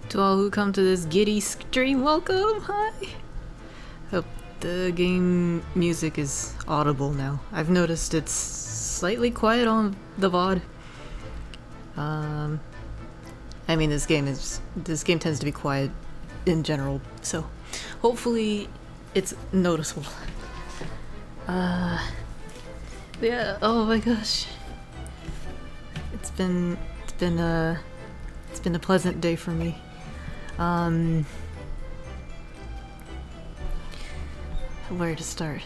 To all who come to this giddy stream, welcome! Hi! Hope the game music is audible now. I've noticed it's slightly quiet on the VOD. I mean, this game tends to be quiet in general, so hopefully it's noticeable. Yeah, oh my gosh. It's been a pleasant day for me. Where to start?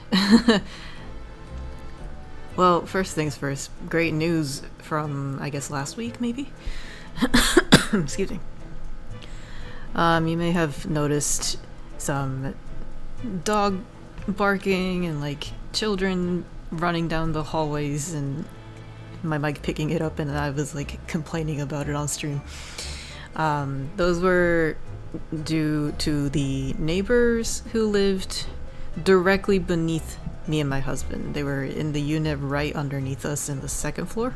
Well, first things first, great news from, I guess, last week, maybe? Excuse me. You may have noticed some dog barking and, like, children running down the hallways and my mic picking it up, and I was, like, complaining about it on stream. Those were due to the neighbors who lived directly beneath me and my husband. They were in the unit right underneath us in the second floor.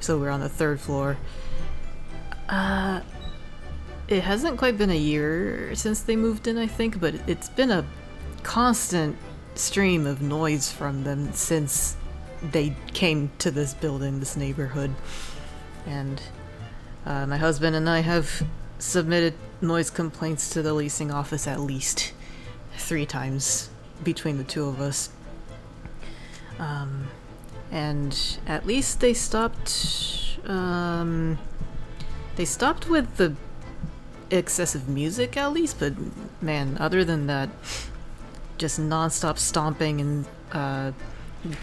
So we're on the third floor. It hasn't quite been a year since they moved in, I think, but it's been a constant stream of noise from them since they came to this building, this neighborhood. And my husband and I have submitted noise complaints to the leasing office at least 3 times between the two of us. And at least they stopped with the excessive music at least, but man, other than that, just non-stop stomping and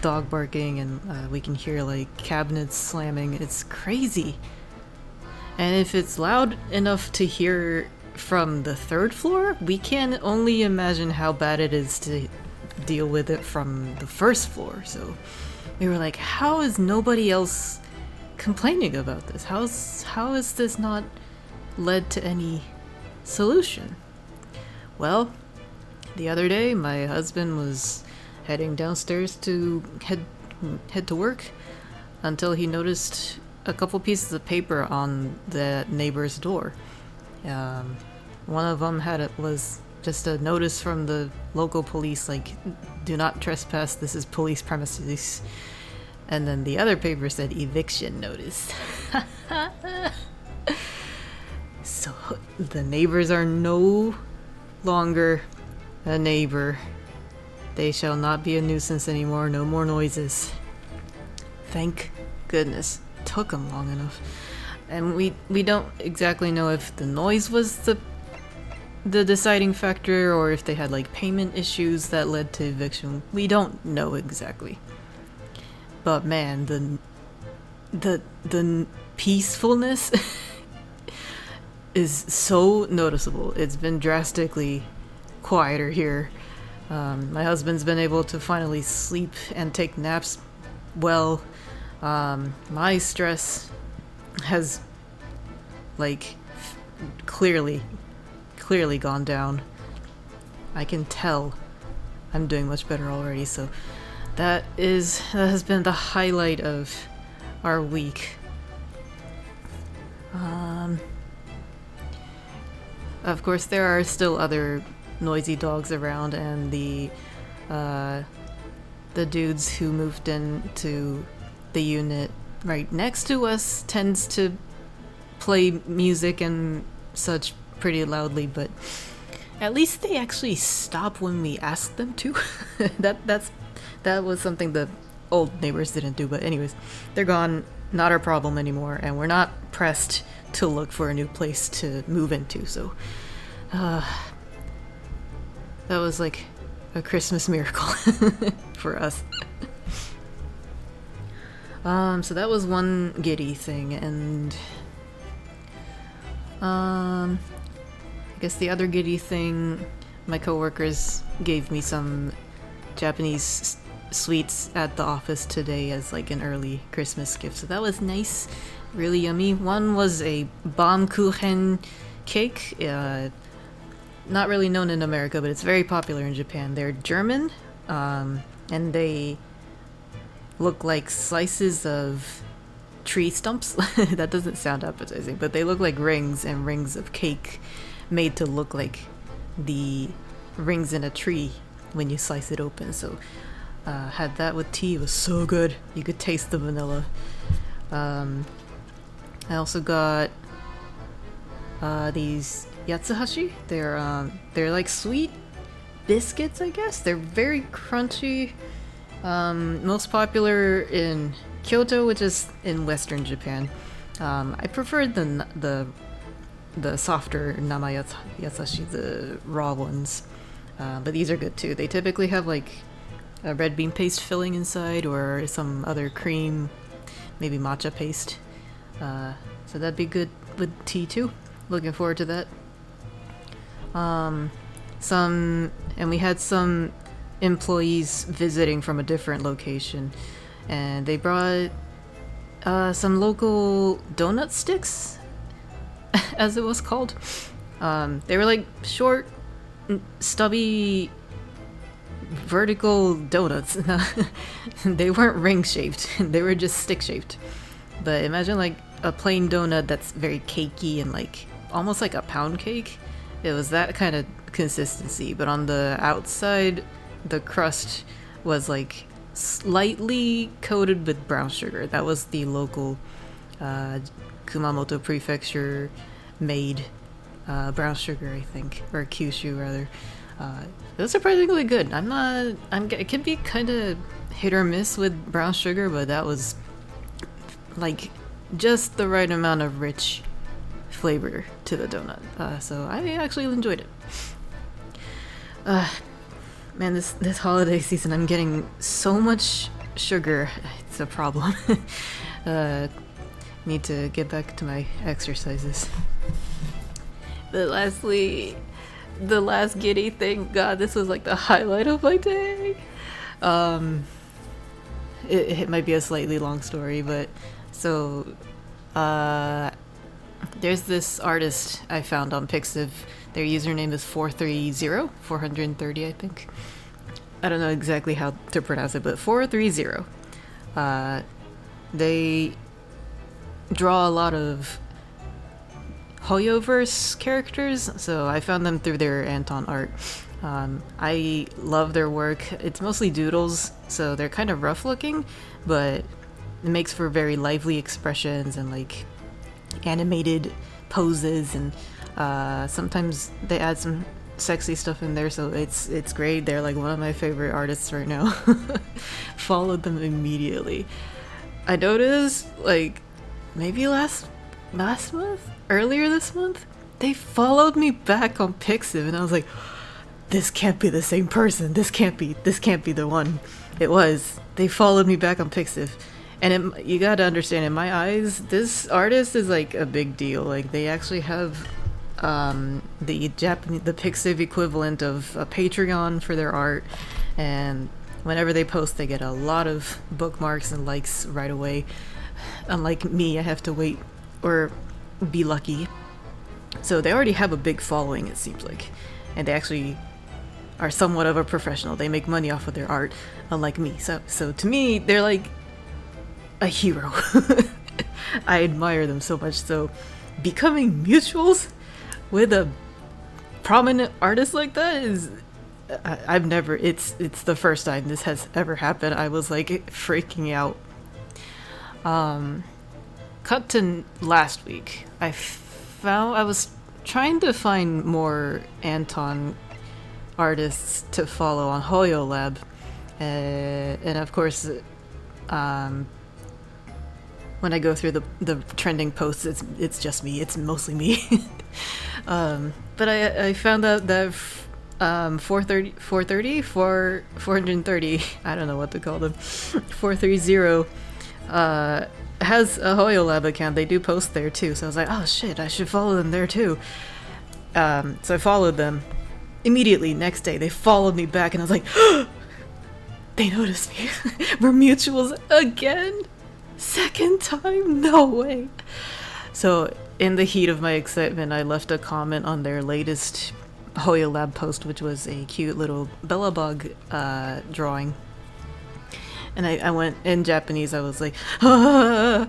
dog barking, and we can hear like cabinets slamming. It's crazy. And if it's loud enough to hear from the third floor, we can only imagine how bad it is to deal with it from the first floor. So we were like, how is nobody else complaining about this? How is this not led to any solution? Well, the other day my husband was heading downstairs to head to work until he noticed a couple pieces of paper on the neighbor's door. One of them was just a notice from the local police, like, do not trespass, this is police premises. And then the other paper said eviction notice. So the neighbors are no longer a neighbor. They shall not be a nuisance anymore, no more noises. Thank goodness. Took them long enough. And we don't exactly know if the noise was the deciding factor or if they had like payment issues that led to eviction. We don't know exactly. But man, the peacefulness is so noticeable. It's been drastically quieter here. My husband's been able to finally sleep and take naps well. My stress has like clearly gone down. I can tell I'm doing much better already, so that has been the highlight of our week. Of course there are still other noisy dogs around, and the dudes who moved into the unit right next to us tends to play music and such pretty loudly, but at least they actually stop when we ask them to. That was something the old neighbors didn't do, but anyways, they're gone, not our problem anymore, and we're not pressed to look for a new place to move into, so that was like a Christmas miracle for us. So that was one giddy thing, and I guess the other giddy thing, my coworkers gave me some Japanese sweets at the office today as like an early Christmas gift, so that was nice, really yummy. One was a Baumkuchen cake, not really known in America, but it's very popular in Japan. They're German, and they look like slices of tree stumps. That doesn't sound appetizing, but they look like rings and rings of cake made to look like the rings in a tree when you slice it open. So had that with tea. It was so good. You could taste the vanilla. I also got these yatsuhashi. They're like sweet biscuits, I guess. They're very crunchy. Most popular in Kyoto, which is in Western Japan. I preferred the softer nama yatsuhashi, the raw ones. But these are good too. They typically have like a red bean paste filling inside, or some other cream, maybe matcha paste. So that'd be good with tea too. Looking forward to that. And we had some employees visiting from a different location, and they brought some local donut sticks, as it was called. They were like short, stubby, vertical donuts. They weren't ring shaped, they were just stick shaped. But imagine like a plain donut that's very cakey and like almost like a pound cake. It was that kind of consistency, but on the outside the crust was like slightly coated with brown sugar. That was the local Kumamoto prefecture made brown sugar, I think, or Kyushu rather. It was surprisingly good. It can be kind of hit or miss with brown sugar, but that was like just the right amount of rich flavor to the donut. So I actually enjoyed it. Man, this holiday season I'm getting so much sugar. It's a problem. Need to get back to my exercises. But lastly, the last giddy thing, God, this was like the highlight of my day. It might be a slightly long story, but so there's this artist I found on Pixiv. Their username is 430, I think. I don't know exactly how to pronounce it, but 430. They draw a lot of Hoyoverse characters, so I found them through their Anton art. I love their work. It's mostly doodles, so they're kind of rough looking, but it makes for very lively expressions and like animated poses, and sometimes they add some sexy stuff in there, so it's great. They're like one of my favorite artists right now. Followed them immediately. I noticed like maybe last month, earlier this month, they followed me back on Pixiv, and I was like, this can't be the same person. This can't be the one. It was. They followed me back on Pixiv. And you gotta understand, in my eyes, this artist is like a big deal. Like they actually have the Pixiv equivalent of a Patreon for their art, and whenever they post, they get a lot of bookmarks and likes right away. Unlike me, I have to wait or be lucky. So they already have a big following, it seems like, and they actually are somewhat of a professional. They make money off of their art, unlike me. So to me, they're like a hero. I admire them so much. So becoming mutuals with a prominent artist like that is I've never it's the first time this has ever happened. I was like freaking out. Cut to last week. I was trying to find more Anton artists to follow on Hoyo Lab, and of course when I go through the trending posts, it's just me. It's mostly me. But I found out that 430, I don't know what to call them, 430 has a Hoyo Lab account. They do post there too. So I was like, oh shit, I should follow them there too. So I followed them. Immediately, next day, they followed me back, and I was like, they noticed me. We're mutuals again? Second time? No way. So in the heat of my excitement, I left a comment on their latest Hoyo Lab post, which was a cute little Bellabug drawing. And I went in Japanese. I was like, not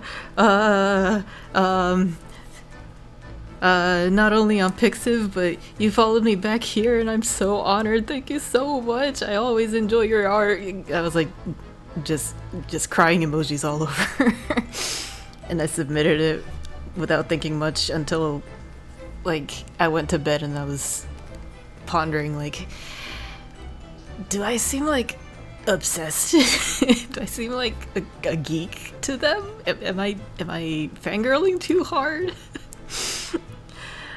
only on Pixiv, but you followed me back here, and I'm so honored. Thank you so much. I always enjoy your art. I was like, just crying emojis all over. And I submitted it without thinking much until, like, I went to bed and I was pondering, like, do I seem like obsessed? Do I seem like a geek to them? Am I fangirling too hard?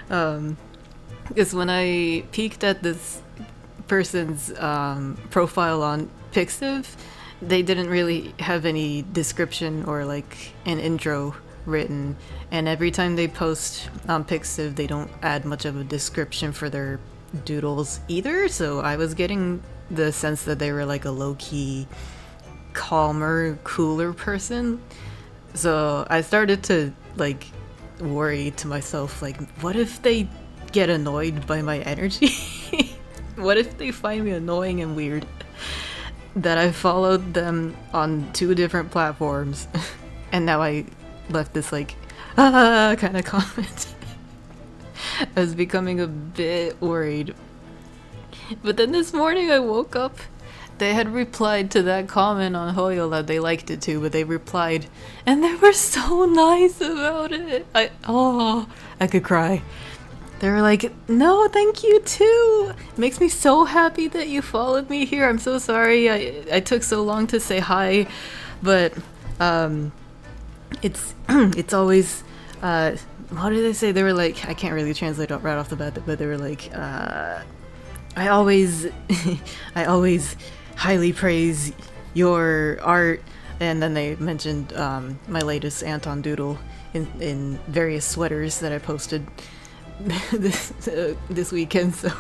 Because when I peeked at this person's profile on Pixiv, they didn't really have any description or like an intro written, and every time they post on Pixiv, they don't add much of a description for their doodles either, so I was getting the sense that they were like a low-key, calmer, cooler person. So I started to like worry to myself, like, what if they get annoyed by my energy? What if they find me annoying and weird? That I followed them on 2 different platforms, and now I left this like, kind of comment. I was becoming a bit worried. But then this morning I woke up, they had replied to that comment on Hoyola. They liked it too, but they replied, and they were so nice about it. I could cry. They were like, no, thank you too. It makes me so happy that you followed me here. I'm so sorry I took so long to say hi, but it's always what did they say? They were like, I can't really translate it right off the bat, but they were like, I always highly praise your art. And then they mentioned my latest Anton doodle in various sweaters that I posted this weekend. So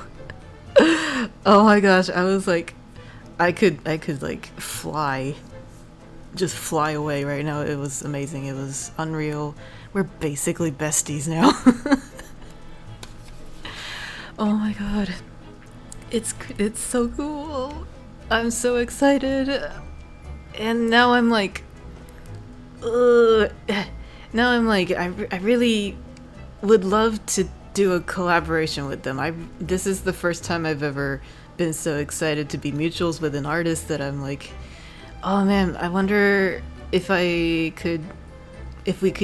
oh my gosh, I was like, I could like just fly away right now. It was amazing. It was unreal. We're basically besties now. Oh my god, it's so cool. I'm so excited, and now I'm like, I really would love to do a collaboration with them. This is the first time I've ever been so excited to be mutuals with an artist that I'm like, oh man, I wonder if we could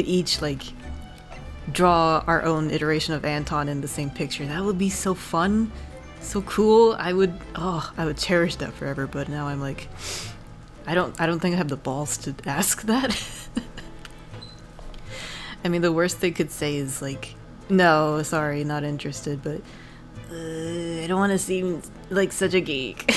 each like draw our own iteration of Anton in the same picture. That would be so fun, so cool. I would cherish that forever. But now I'm like, I don't think I have the balls to ask that. I mean, the worst they could say is like, no, sorry, not interested, but I don't want to seem like such a geek.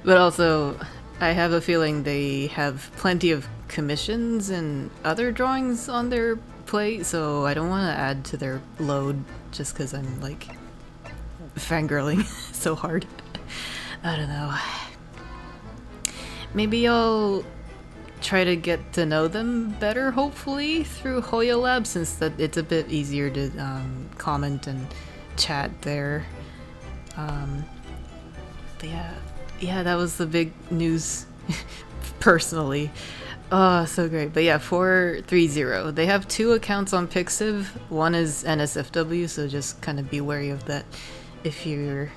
But also, I have a feeling they have plenty of commissions and other drawings on their plate, so I don't want to add to their load just because I'm like fangirling so hard. I don't know. Maybe I'll try to get to know them better, hopefully, through Hoya Lab, since that it's a bit easier to comment and chat there. But yeah, that was the big news personally. Oh, so great. But yeah, 430. They have 2 accounts on Pixiv. One is NSFW, so just kind of be wary of that if you're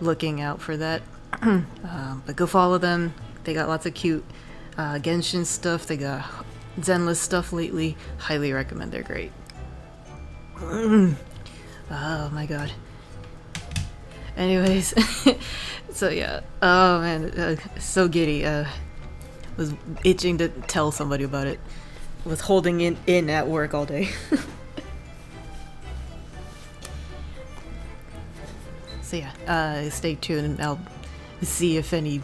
looking out for that. But go follow them. They got lots of cute Genshin stuff. They got Zenless stuff lately. Highly recommend. They're great. Oh my god. Anyways, so yeah. Oh man, so giddy. Was itching to tell somebody about it. Was holding it in at work all day. So yeah, stay tuned and I'll see if any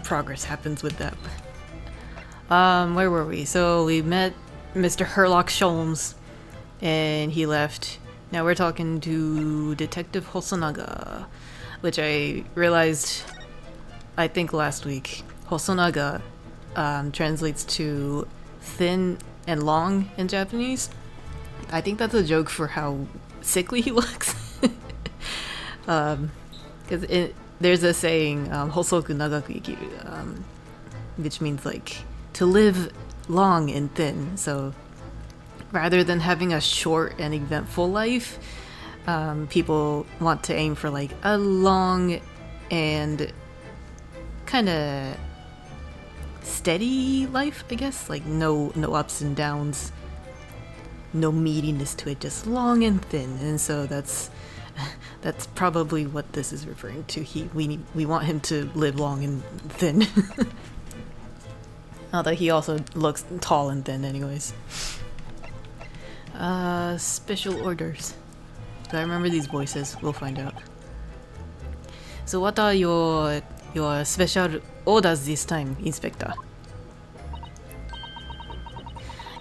progress happens with that. Where were we? So we met Mr. Herlock Sholmes and he left. Now we're talking to Detective Hosonaga, which I realized, I think last week. Hosonaga translates to thin and long in Japanese. I think that's a joke for how sickly he looks. Because there's a saying, hosoku nagaku ikiru, which means like to live long and thin. So rather than having a short and eventful life, people want to aim for like a long and kind of steady life, I guess. Like no ups and downs, no meatiness to it, just long and thin. And so that's probably what this is referring to. We want him to live long and thin. Although he also looks tall and thin anyways. Special orders. Do I remember these voices? We'll find out. So what are your special orders this time, Inspector?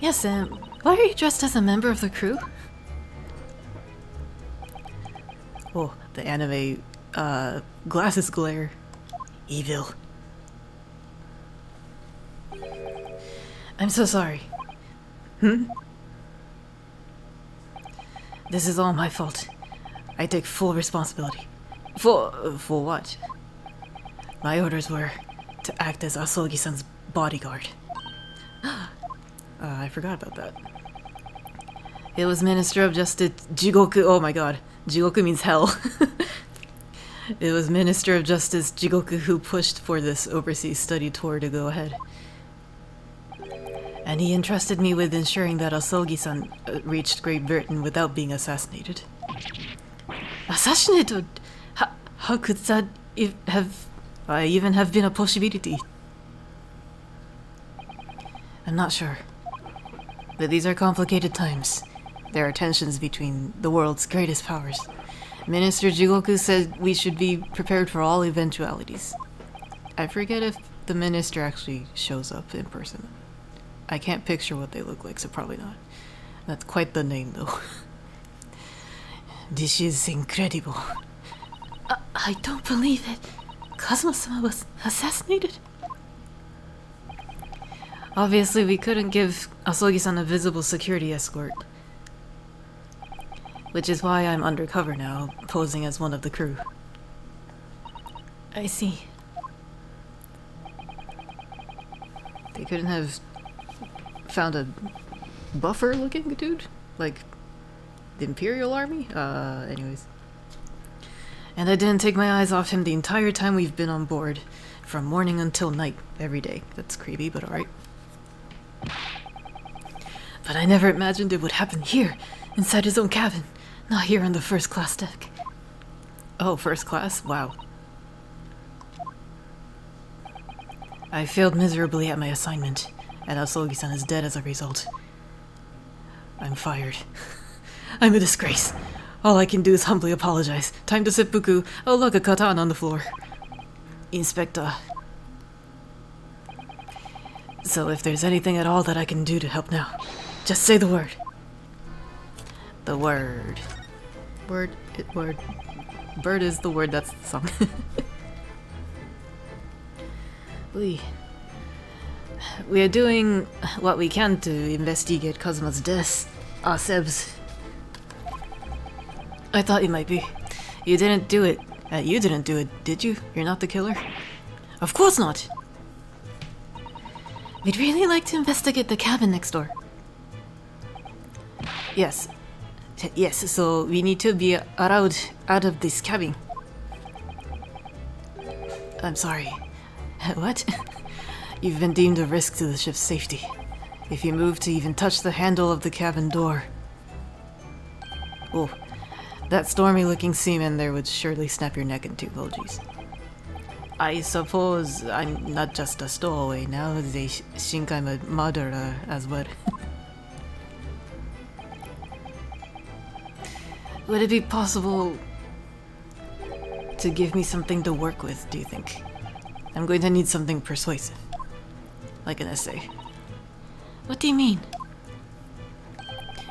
Yes, why are you dressed as a member of the crew? Oh, the anime glasses glare. Evil. I'm so sorry. This is all my fault. I take full responsibility. For what? My orders were to act as Asogi-san's bodyguard. I forgot about that. It was Minister of Justice Jigoku. Oh my god. Jigoku means hell. It was Minister of Justice Jigoku who pushed for this overseas study tour to go ahead. And he entrusted me with ensuring that Asogi-san reached Great Britain without being assassinated. Assassinated? How could that even have been a possibility? I'm not sure. But these are complicated times. There are tensions between the world's greatest powers. Minister Jigoku said we should be prepared for all eventualities. I forget if the minister actually shows up in person. I can't picture what they look like, so probably not. That's quite the name, though. This is incredible. I don't believe it. Kazuma-sama was assassinated? Obviously, we couldn't give Asogi-san a visible security escort. Which is why I'm undercover now, posing as one of the crew. I see. They couldn't have found a buffer-looking dude? Like, the Imperial Army? Anyways. And I didn't take my eyes off him the entire time we've been on board. From morning until night, every day. That's creepy, but alright. But I never imagined it would happen here, inside his own cabin. Not here on the first class deck. Oh, first class? Wow. I failed miserably at my assignment, and Asogi-san is dead as a result. I'm fired. I'm a disgrace. All I can do is humbly apologize. Time to seppuku. Oh look, a katana on the floor. Inspector. So if there's anything at all that I can do to help now, just say the word. The word. Word. Bird is the word, that's the song. We are doing what we can to investigate Kazuma's death ourselves. I thought you might be. You didn't do it. You didn't do it, did you? You're not the killer? Of course not! We'd really like to investigate the cabin next door. Yes. Yes, so we need to be allowed out of this cabin. I'm sorry. What? You've been deemed a risk to the ship's safety. If you move to even touch the handle of the cabin door... Oh, that stormy-looking seaman there would surely snap your neck in two. Oh, jeez. I suppose I'm not just a stowaway now, they think I'm a murderer as well. Would it be possible to give me something to work with, do you think? I'm going to need something persuasive. Like an essay. What do you mean?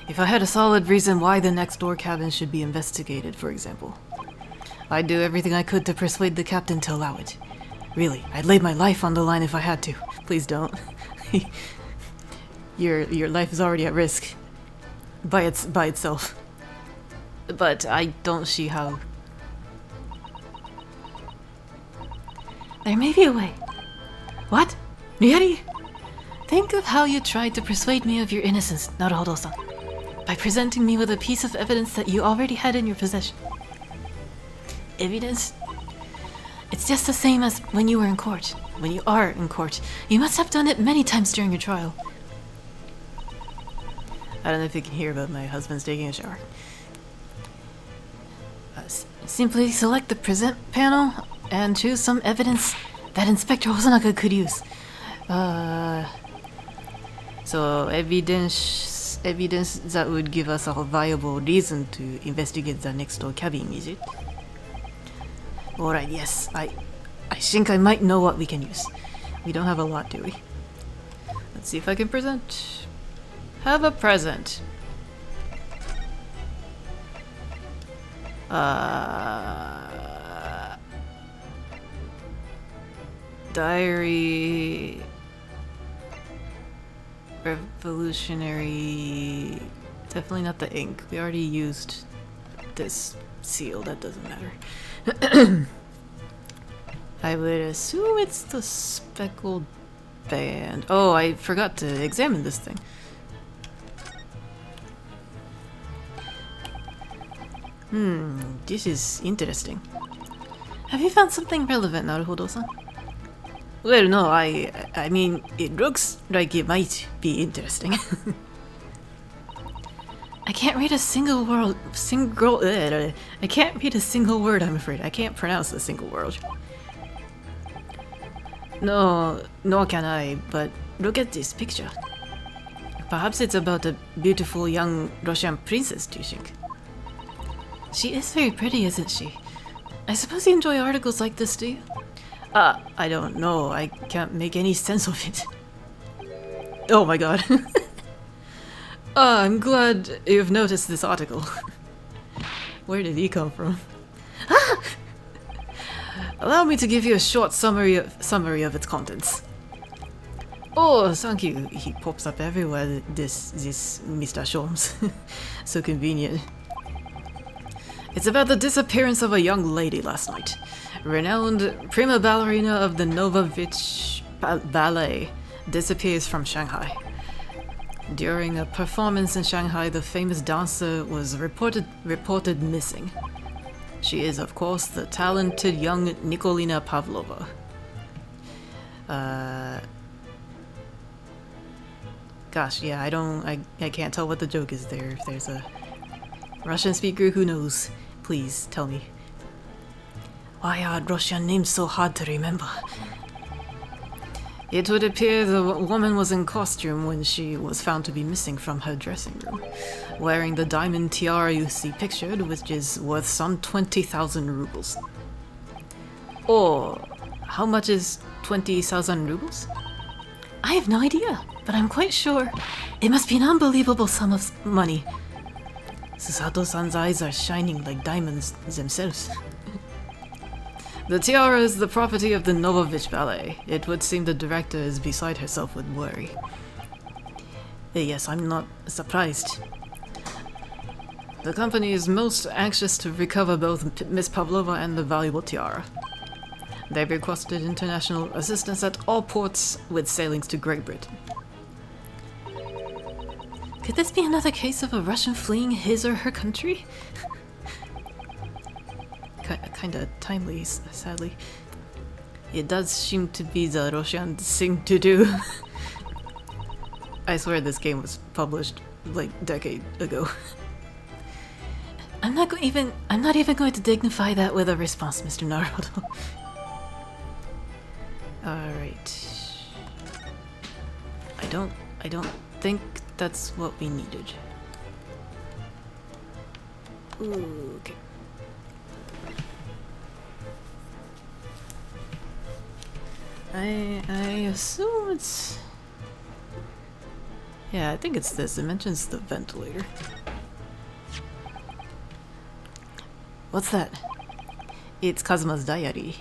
If I had a solid reason why the next door cabin should be investigated, for example, I'd do everything I could to persuade the captain to allow it. Really, I'd lay my life on the line if I had to. Please don't. Your life is already at risk. By itself. But I don't see how... There may be a way. What? Really? Think of how you tried to persuade me of your innocence, Naruhodo-san, by presenting me with a piece of evidence that you already had in your possession. Evidence? It's just the same as when you were in court. When you are in court, you must have done it many times during your trial. I don't know if you can hear, but my husband's taking a shower. Simply select the present panel and choose some evidence that Inspector Hosanaka could use. So evidence that would give us a viable reason to investigate the next door cabin, is it? Alright, yes. I think I might know what we can use. We don't have a lot, do we? Let's see if I can present. Have a present. Diary. Revolutionary. Definitely not the ink. We already used this seal. That doesn't matter. I would assume it's the speckled band. Oh, I forgot to examine this thing. This is interesting. Have you found something relevant, Naruhodo-san? Well, no, I mean, it looks like it might be interesting. I can't read a single word. I can't read a single word, I'm afraid. I can't pronounce a single word. No, nor can I, but look at this picture. Perhaps it's about a beautiful young Russian princess, do you think? She is very pretty, isn't she? I suppose you enjoy articles like this, do you? I don't know. I can't make any sense of it. Oh my god. I'm glad you've noticed this article. Where did he come from? Allow me to give you a short summary of its contents. Oh, thank you. He pops up everywhere, this Mr. Sholmes. So convenient. It's about the disappearance of a young lady last night. Renowned prima ballerina of the Novovich Ballet disappears from Shanghai. During a performance in Shanghai, the famous dancer was reported missing. She is, of course, the talented young Nikolina Pavlova. Gosh, yeah, I can't tell what the joke is there. If there's a Russian speaker who knows, please tell me. Why are Russian names so hard to remember? It would appear the woman was in costume when she was found to be missing from her dressing room, wearing the diamond tiara you see pictured, which is worth some 20,000 rubles. Or, how much is 20,000 rubles? I have no idea, but I'm quite sure it must be an unbelievable sum of money. Susato-san's eyes are shining like diamonds themselves. The tiara is the property of the Novovich Ballet. It would seem the director is beside herself with worry. Yes, I'm not surprised. The company is most anxious to recover both Miss Pavlova and the valuable tiara. They've requested international assistance at all ports with sailings to Great Britain. Could this be another case of a Russian fleeing his or her country? Kinda timely, sadly. It does seem to be the Russian thing to do. I swear this game was published like a decade ago. I'm not even going to dignify that with a response, Mr. Naruto. Alright. I don't think that's what we needed. Ooh, okay. I assume it's... Yeah, I think it's this. It mentions the ventilator. What's that? It's Kazuma's diary.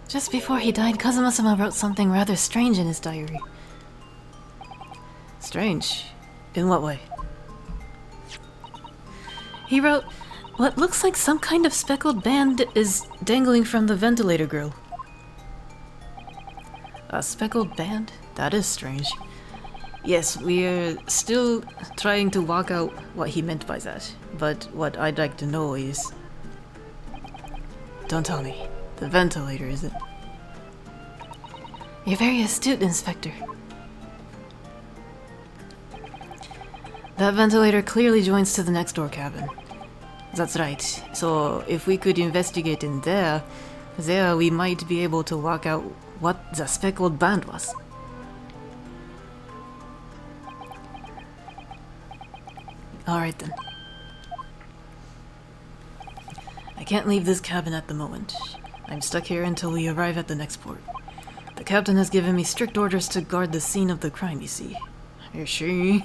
Just before he died, Kazuma-sama wrote something rather strange in his diary. Strange? In what way? He wrote, What looks like some kind of speckled band is dangling from the ventilator grill. A speckled band? That is strange. Yes, we're still trying to work out what he meant by that, but what I'd like to know is... Don't tell me. The ventilator, is it? You're very astute, Inspector. That ventilator clearly joins to the next door cabin. That's right. So if we could investigate in there we might be able to work out what the speckled band was. Alright then. I can't leave this cabin at the moment. I'm stuck here until we arrive at the next port. The captain has given me strict orders to guard the scene of the crime, you see. You're sure?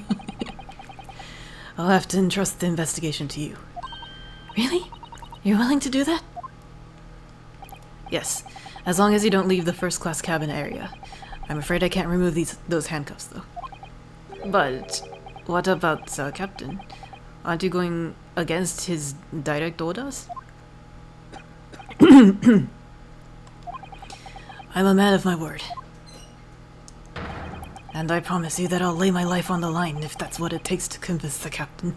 I'll have to entrust the investigation to you. Really? You're willing to do that? Yes, as long as you don't leave the first-class cabin area. I'm afraid I can't remove those handcuffs, though. But what about the captain? Aren't you going against his direct orders? I'm a man of my word. And I promise you that I'll lay my life on the line if that's what it takes to convince the captain.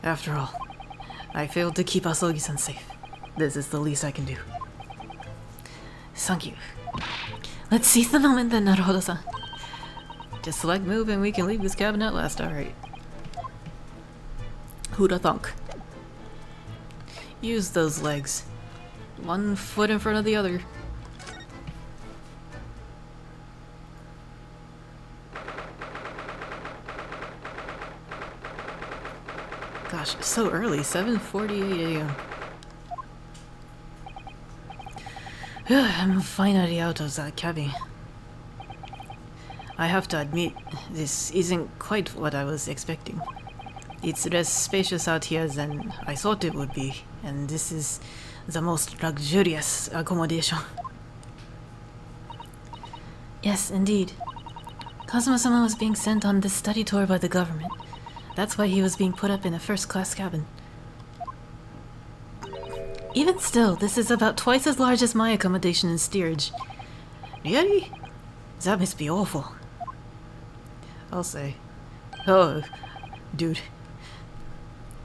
After all, I failed to keep Asogi-san safe. This is the least I can do. Thank you. Let's seize the moment then, Naruhodo-san. Just select move and we can leave this cabin at last, alright. Who'da thunk? Use those legs. 1 foot in front of the other. Gosh, it's so early, 7:48 a.m. I'm finally out of that cabin. I have to admit, this isn't quite what I was expecting. It's less spacious out here than I thought it would be, and this is the most luxurious accommodation. Yes, indeed. Kazuma-sama was being sent on this study tour by the government. That's why he was being put up in a first-class cabin. Even still, this is about twice as large as my accommodation in steerage. Really? That must be awful. I'll say. Oh, dude.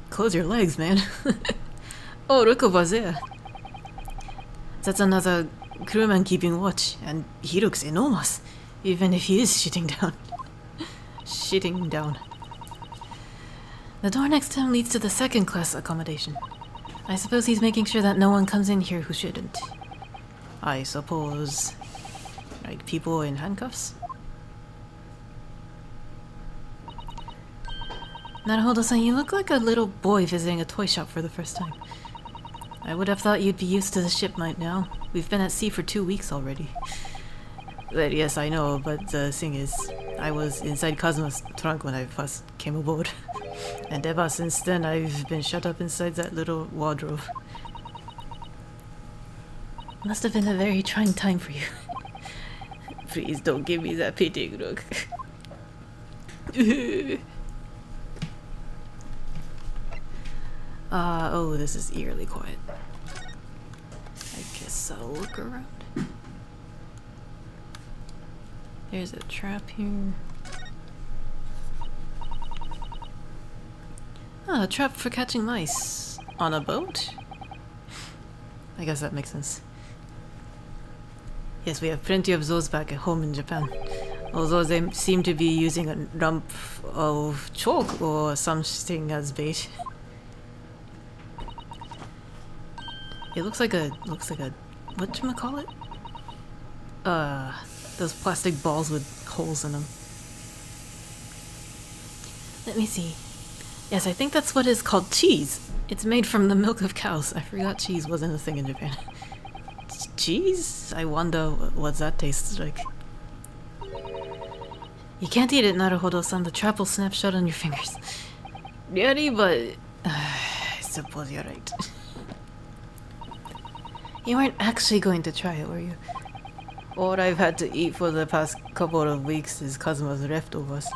Close your legs, man. Oh, look over there. That's another crewman keeping watch, and he looks enormous, even if he is shitting down. Shitting down. The door next to him leads to the second-class accommodation. I suppose he's making sure that no one comes in here who shouldn't. I suppose... like people in handcuffs? Naruhodo-san, you look like a little boy visiting a toy shop for the first time. I would have thought you'd be used to the ship by now. We've been at sea for 2 weeks already. But yes, I know, but the thing is, I was inside Kazuma's trunk when I first came aboard. And ever since then, I've been shut up inside that little wardrobe. Must have been a very trying time for you. Please don't give me that pitying look. Oh, this is eerily quiet. I guess I'll look around. There's a trap here. Ah, a trap for catching mice. On a boat? I guess that makes sense. Yes, we have plenty of those back at home in Japan. Although they seem to be using a lump of chalk or something as bait. It looks like a whatchamacallit? Those plastic balls with holes in them. Let me see. Yes, I think that's what is called cheese. It's made from the milk of cows. I forgot cheese wasn't a thing in Japan. Cheese? I wonder what that tastes like. You can't eat it, Naruhodo-san. The trap will snap shut on your fingers. Really? But... I suppose you're right. You weren't actually going to try it, were you? All I've had to eat for the past couple of weeks is Kazuma's leftovers.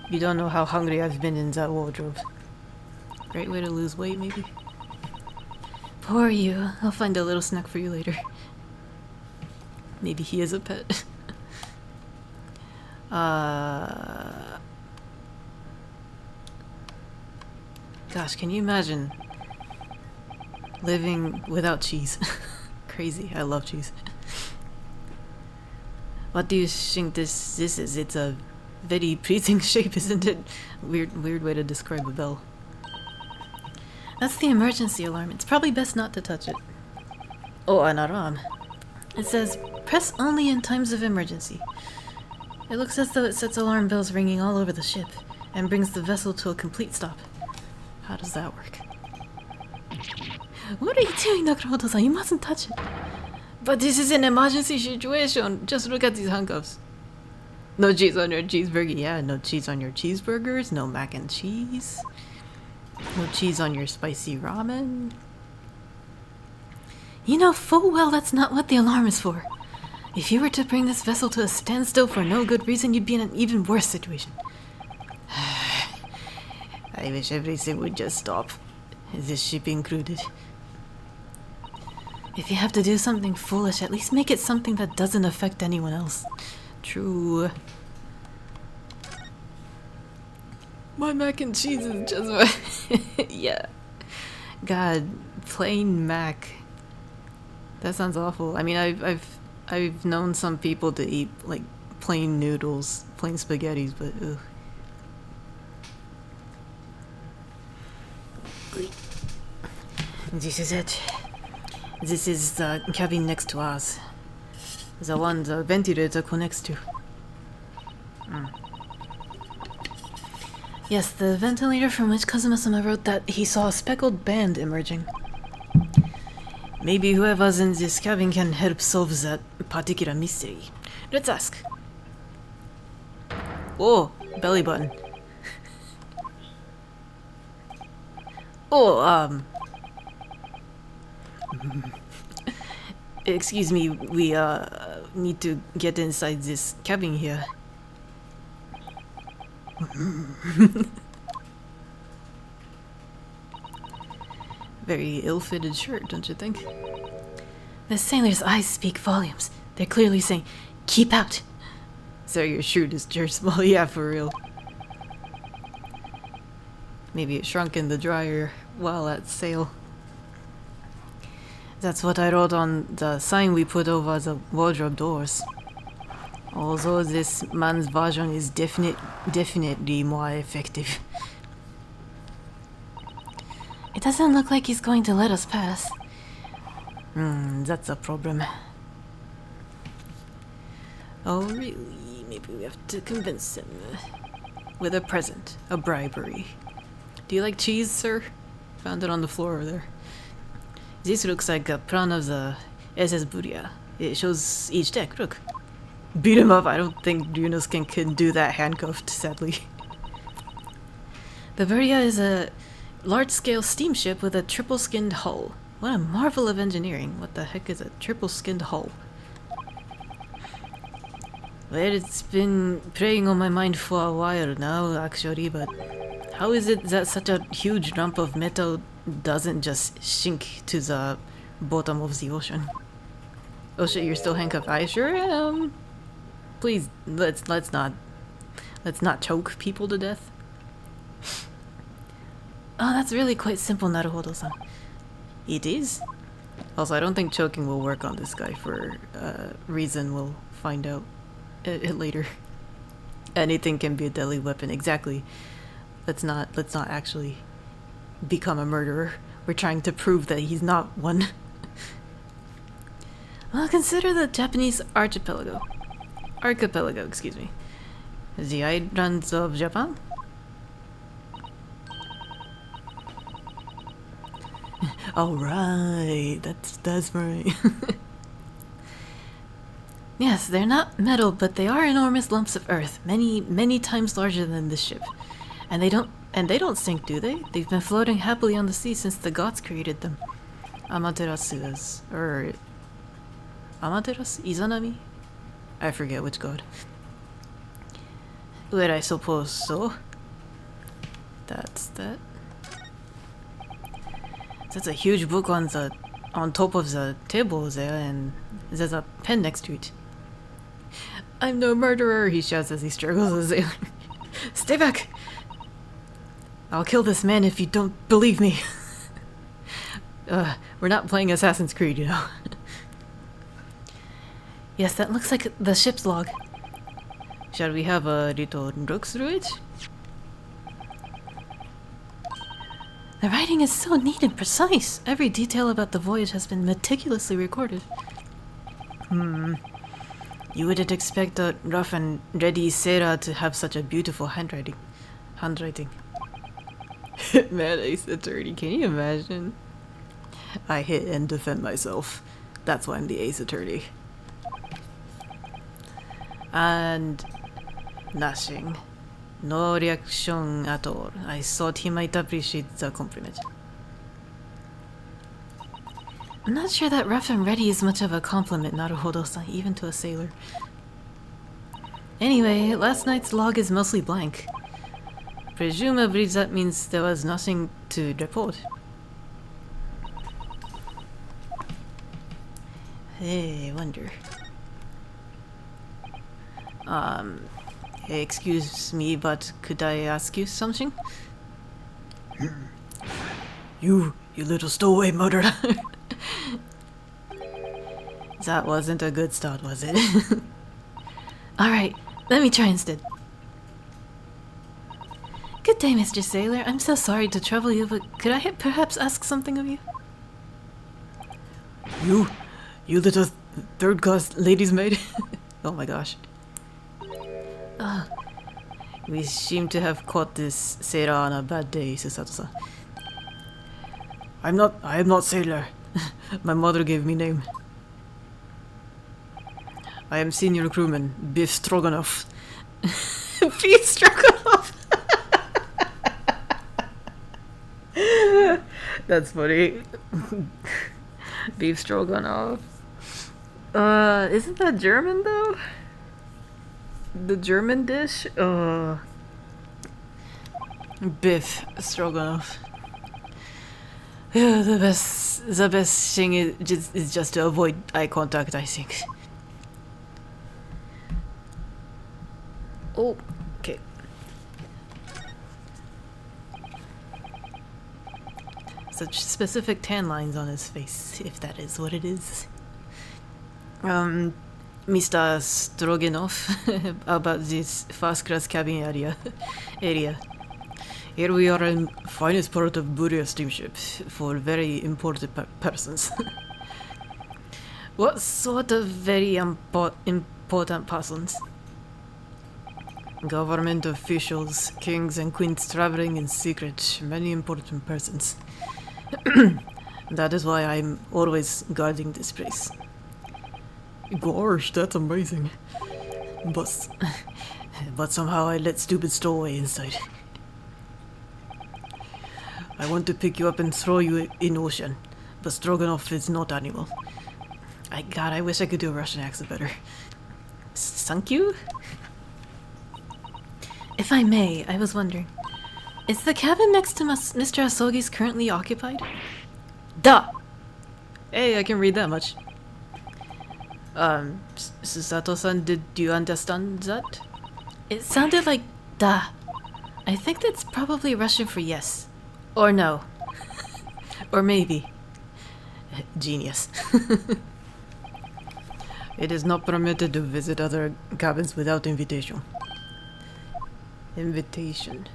You don't know how hungry I've been in that wardrobe. Great way to lose weight, maybe? Poor you. I'll find a little snack for you later. Maybe he is a pet. Gosh, can you imagine living without cheese? Crazy. I love cheese. What do you think this is? It's a very pleasing shape, isn't it? Weird way to describe a bell. That's the emergency alarm. It's probably best not to touch it. Oh, an alarm. It says, press only in times of emergency. It looks as though it sets alarm bells ringing all over the ship and brings the vessel to a complete stop. How does that work? What are you doing, Nakamoto-san? You mustn't touch it. But this is an emergency situation. Just look at these handcuffs. No cheese on your cheeseburger. Yeah, no cheese on your cheeseburgers. No mac and cheese. No cheese on your spicy ramen. You know full well that's not what the alarm is for. If you were to bring this vessel to a standstill for no good reason, you'd be in an even worse situation. I wish everything would just stop. Is this ship included? If you have to do something foolish, at least make it something that doesn't affect anyone else. True. My mac and cheese is just... yeah. God, plain mac. That sounds awful. I mean, I've known some people to eat, like, plain noodles, plain spaghettis, but ugh. This is it. This is the cabin next to us. The one the ventilator connects to. Yes, the ventilator from which Kazuma-sama wrote that he saw a speckled band emerging. Maybe whoever's in this cabin can help solve that particular mystery. Let's ask. Oh, belly button. Oh, excuse me, we, need to get inside this cabin here. Very ill-fitted shirt, don't you think? The sailor's eyes speak volumes. They're clearly saying, keep out! So your shirt is just small, yeah, for real. Maybe it shrunk in the dryer while at sail. That's what I wrote on the sign we put over the wardrobe doors. Although this man's version is definitely more effective. It doesn't look like he's going to let us pass. That's a problem. Oh really? Maybe we have to convince him. With a present. A bribery. Do you like cheese, sir? Found it on the floor over there. This looks like a plan of the SS Buria. It shows each deck, look. Beat him up. I don't think Ryunoske can do that handcuffed, sadly. The Buria is a large-scale steamship with a triple-skinned hull. What a marvel of engineering. What the heck is a triple-skinned hull? Well, it's been preying on my mind for a while now, actually, but how is it that such a huge lump of metal doesn't just sink to the bottom of the ocean? Oh shit, you're still handcuffed. I sure am. Please, let's not choke people to death. Oh, that's really quite simple, Naruhodo-san. It is? Also, I don't think choking will work on this guy for a reason we'll find out later. Anything can be a deadly weapon, exactly. Let's not actually become a murderer. We're trying to prove that he's not one. Well, consider the Japanese archipelago. Archipelago, excuse me. The islands of Japan? Alright, that's right. Yes, they're not metal, but they are enormous lumps of earth, many times larger than this ship. And they don't sink, do they? They've been floating happily on the sea since the gods created them. Amaterasu is, or Amaterasu? Izanami? I forget which god. Well, I suppose so. That's that. There's a huge book on top of the table there, and there's a pen next to it. I'm no murderer, he shouts as he struggles with the sailor. Stay back! I'll kill this man if you don't believe me. We're not playing Assassin's Creed, you know. Yes, that looks like the ship's log. Shall we have a little look through it? The writing is so neat and precise. Every detail about the voyage has been meticulously recorded. You wouldn't expect a rough and ready sailor to have such a beautiful handwriting. Man, Ace Attorney, can you imagine? I hit and defend myself. That's why I'm the Ace Attorney. And nothing. No reaction at all. I thought he might appreciate the compliment. I'm not sure that rough and ready is much of a compliment, Naruhodo-san, even to a sailor. Anyway, last night's log is mostly blank. Presumably that means there was nothing to report. Hey, I wonder. Excuse me, but could I ask you something? You little stowaway murderer. That wasn't a good start, was it? Alright, let me try instead. Good day, Mr. Sailor. I'm so sorry to trouble you, but could I perhaps ask something of you? You little third-class ladies' maid? Oh my gosh. We seem to have caught this sailor on a bad day, Susato-san. I am not sailor. My mother gave me name. I am senior crewman, Biff Stroganoff. Beef Stroganoff! That's funny. Beef Stroganoff. Isn't that German though? The German dish? Biff Stroganoff. Yeah, the best thing is just to avoid eye contact, I think. Oh, okay. Such specific tan lines on his face, if that is what it is. Mr. Stroganoff, about this first-class cabin area. Here we are in finest part of Buria steamship for very important persons. What sort of very important persons? Government officials, kings and queens traveling in secret, many important persons. That is why I'm always guarding this place. Gosh, that's amazing. But somehow I let stupid stowaway inside. I want to pick you up and throw you in ocean, but Stroganoff is not animal. God, I wish I could do a Russian accent better. Thank you? If I may, I was wondering, is the cabin next to Mr. Asogi's currently occupied? Duh! Hey, I can read that much. Susato-san, did you understand that? It sounded like da. I think that's probably Russian for yes. Or no. Or maybe. Genius. It is not permitted to visit other cabins without invitation. Invitation.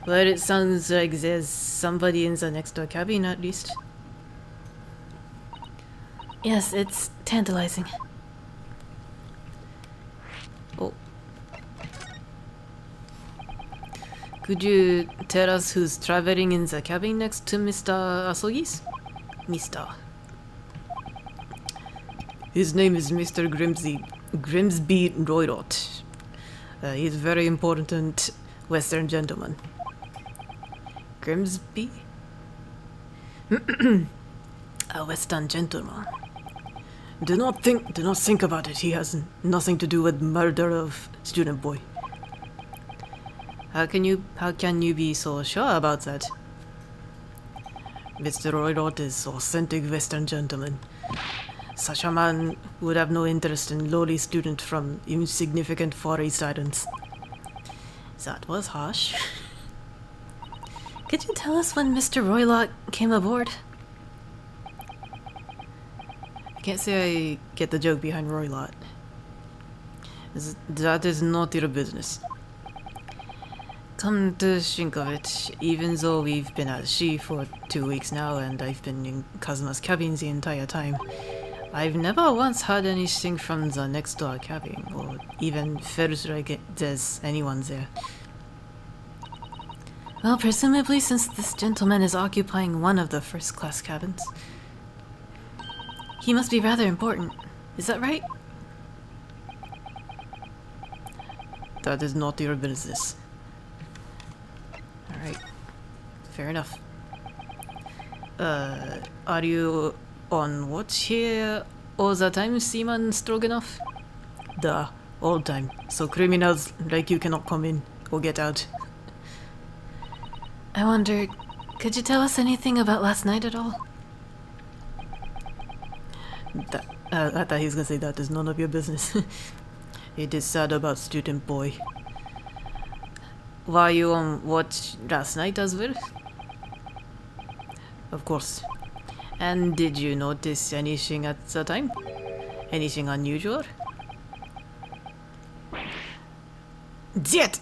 Well, it sounds like there's somebody in the next door cabin at least. Yes, it's tantalizing. Oh. Could you tell us who's traveling in the cabin next to Mr. Asogi's? Mr. His name is Mr. Grimsby Royrot. He's a very important Western gentleman. Grimsby? A Western gentleman. Do not think about it. He has nothing to do with murder of student boy. How can you be so sure about that? Mr. Roylott is authentic Western gentleman. Such a man would have no interest in lowly student from insignificant Far East Islands. That was harsh. Could you tell us when Mr. Roylott came aboard? I can't say I get the joke behind Roylott. That is not your business. Come to think of it, even though we've been at sea for 2 weeks now and I've been in Kazuma's cabin the entire time, I've never once heard anything from the next door cabin, or even felt like there's anyone there. Well, presumably since this gentleman is occupying one of the first-class cabins. He must be rather important. Is that right? That is not your business. Alright. Fair enough. Are you on watch here all the time, Seaman Stroganoff? Duh, all time. So criminals like you cannot come in or get out. I wonder, could you tell us anything about last night at all? I thought he was gonna say that is none of your business. It is sad about student boy. Were you on watch last night as well? Of course. And did you notice anything at the time? Anything unusual? Jet!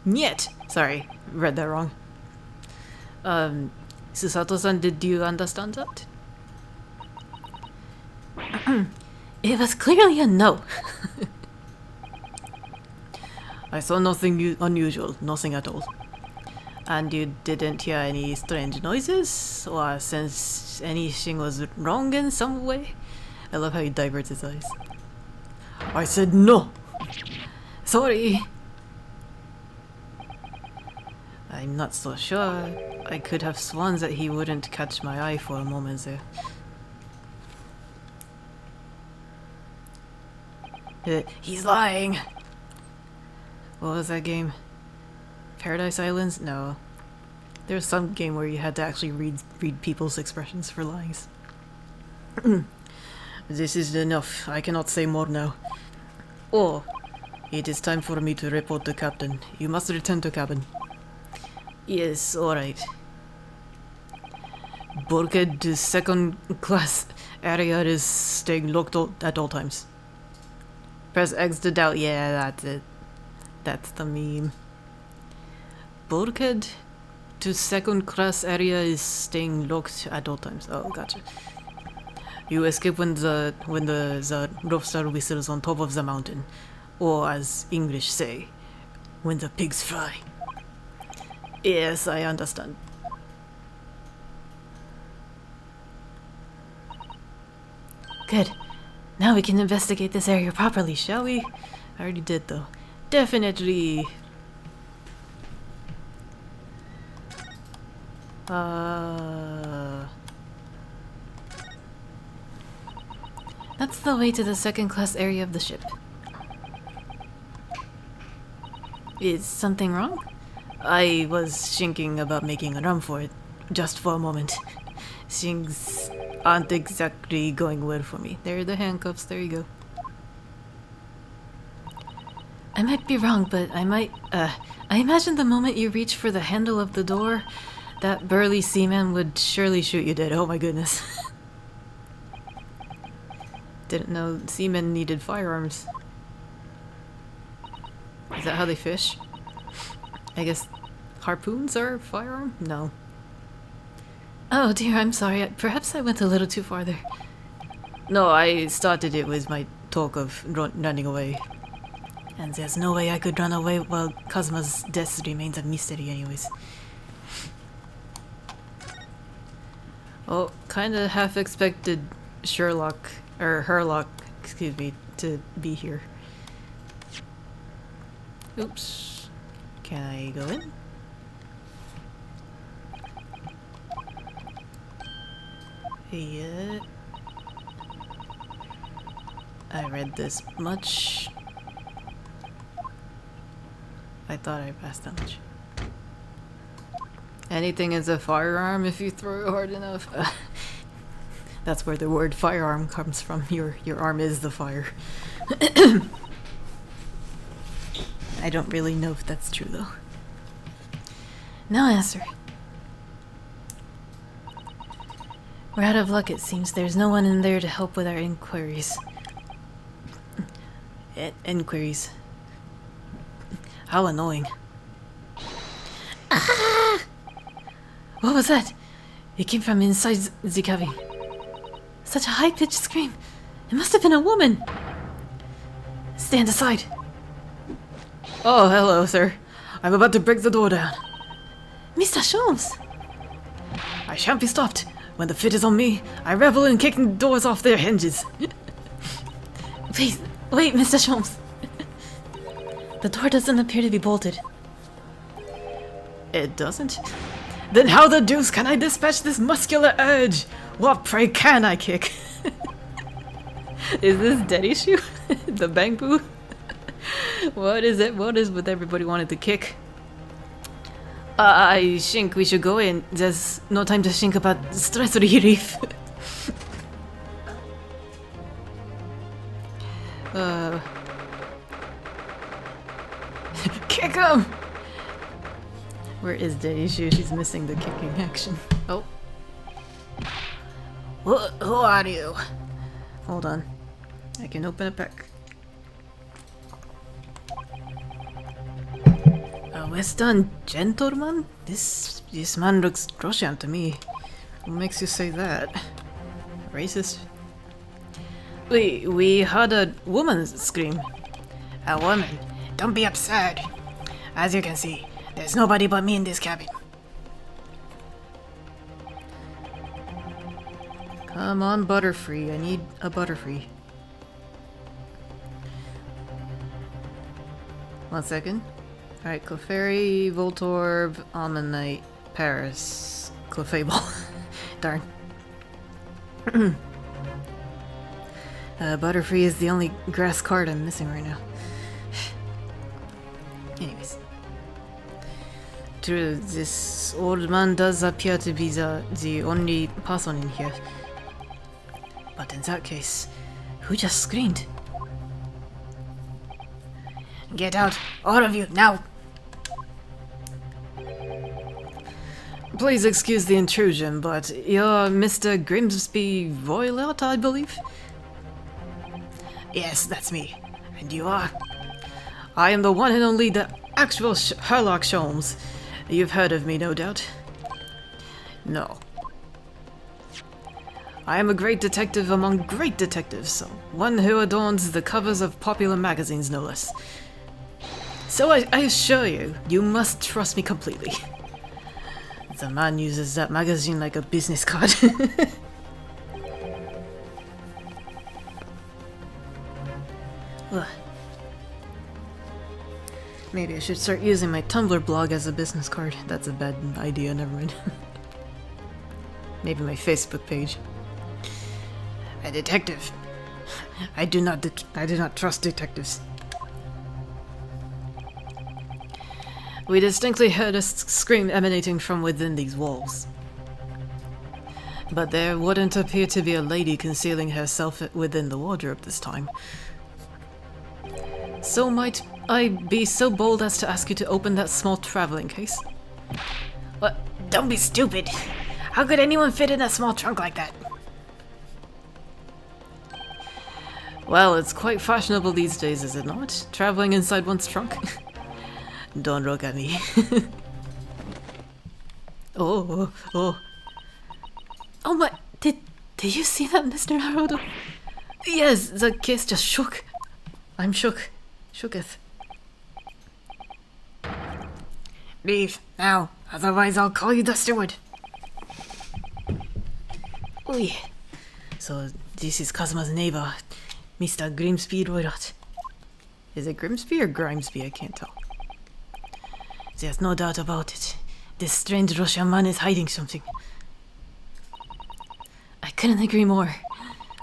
Niet! Sorry, read that wrong. Susato-san, did you understand that? It was clearly a no. I saw nothing unusual, nothing at all. And you didn't hear any strange noises? Or sense anything was wrong in some way? I love how he diverts his eyes. I said no! Sorry! I'm not so sure. I could have sworn that he wouldn't catch my eye for a moment there. He's lying! What was that game? Paradise Islands? No. There's some game where you had to actually read people's expressions for lies. This is enough. I cannot say more now. Oh, it is time for me to report to Captain. You must return to cabin. Yes, alright. Bulkhead to second class area is staying locked at all times. Press X to doubt. Yeah, that's it. That's the meme. Bulkhead to second class area is staying locked at all times. Oh, gotcha. You escape when the rough whistles on top of the mountain, or as English say, when the pigs fly. Yes, I understand. Good. Now we can investigate this area properly, shall we? I already did, though. Definitely. That's the way to the second class area of the ship. Is something wrong? I was thinking about making a run for it, just for a moment. Things aren't exactly going well for me. There are the handcuffs, there you go. I might be wrong, but I imagine the moment you reach for the handle of the door, that burly seaman would surely shoot you dead. Oh my goodness. Didn't know seamen needed firearms. Is that how they fish? I guess harpoons are a firearm? No. Oh dear, I'm sorry. Perhaps I went a little too far there. No, I started it with my talk of running away. And there's no way I could run away while Kazuma's death remains a mystery anyways. Oh, kinda half expected Herlock, excuse me, to be here. Oops. Can I go in? Yeah. I read this much. I thought I passed that much. Anything is a firearm if you throw it hard enough. That's where the word firearm comes from. Your arm is the fire. I don't really know if that's true though. No answer. We're out of luck, it seems. There's no one in there to help with our inquiries. Inquiries. How annoying. Ah! What was that? It came from inside the cabin. Such a high-pitched scream. It must have been a woman. Stand aside. Oh, hello, sir. I'm about to break the door down. Mr. Sholmes! I shan't be stopped. When the fit is on me, I revel in kicking doors off their hinges. Please, wait, Mr. Sholmes. The door doesn't appear to be bolted. It doesn't? Then how the deuce can I dispatch this muscular urge? What pray can I kick? Is this dead issue? The bang boo? What is it? What is with everybody wanting to kick? I think we should go in. There's no time to think about stress relief. Kick him! Where is Deishu? She's missing the kicking action. Oh. Who are you? Hold on. I can open it back. A Western gentleman? This man looks Russian to me. What makes you say that? Racist? We heard a woman scream. A woman? Don't be absurd. As you can see, there's nobody but me in this cabin. Come on, Butterfree. I need a Butterfree. 1 second. Alright, Clefairy, Voltorb, Ammonite, Paris, Clefable. Darn. Butterfree is the only grass card I'm missing right now. Anyways. True, this old man does appear to be the only person in here. But in that case, who just screamed? Get out, all of you, now! Please excuse the intrusion, but you're Mr. Grimsby Voilot, I believe? Yes, that's me. And you are? I am the one and only, the actual Sherlock Holmes. You've heard of me, no doubt? No. I am a great detective among great detectives, one who adorns the covers of popular magazines, no less. So I assure you, you must trust me completely. The man uses that magazine like a business card. Maybe I should start using my Tumblr blog as a business card. That's a bad idea, never mind. Maybe my Facebook page. A detective. I do not trust detectives. We distinctly heard a scream emanating from within these walls. But there wouldn't appear to be a lady concealing herself within the wardrobe this time. So might I be so bold as to ask you to open that small traveling case? What? Don't be stupid! How could anyone fit in a small trunk like that? Well, it's quite fashionable these days, is it not? Traveling inside one's trunk? Don't look at me. Oh. Oh my, did you see that, Mr. Naruto? Yes, the case just shook. I'm shook. Shooketh. Leave, now, otherwise I'll call you the steward. Oh yeah. So, this is Kazuma's neighbor, Mr. Grimsby Royrot. Is it Grimsby or Grimsby? I can't tell. There's no doubt about it. This strange Russian man is hiding something. I couldn't agree more.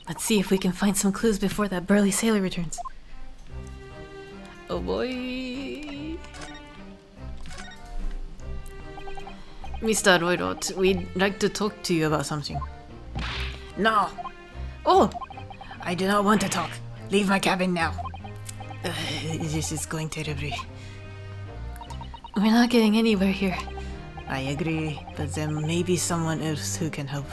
Let's see if we can find some clues before that burly sailor returns. Oh boy. Mr. Royrot, we'd like to talk to you about something. No! Oh! I do not want to talk. Leave my cabin now. This is going terribly. We're not getting anywhere here. I agree, but there may be someone else who can help.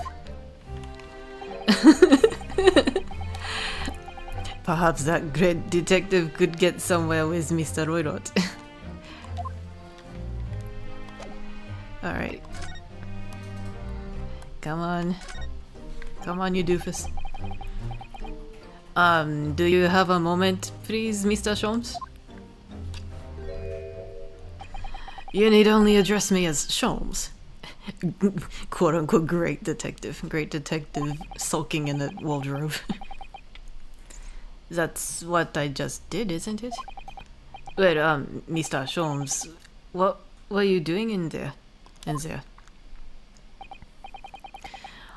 Perhaps that great detective could get somewhere with Mr. Royrot. Alright. Come on. Come on, you doofus. Do you have a moment, please, Mr. Sholmes? You need only address me as Sholmes. Quote-unquote great detective. Great detective sulking in a wardrobe. That's what I just did, isn't it? Wait, Mr. Sholmes, what are you doing in there?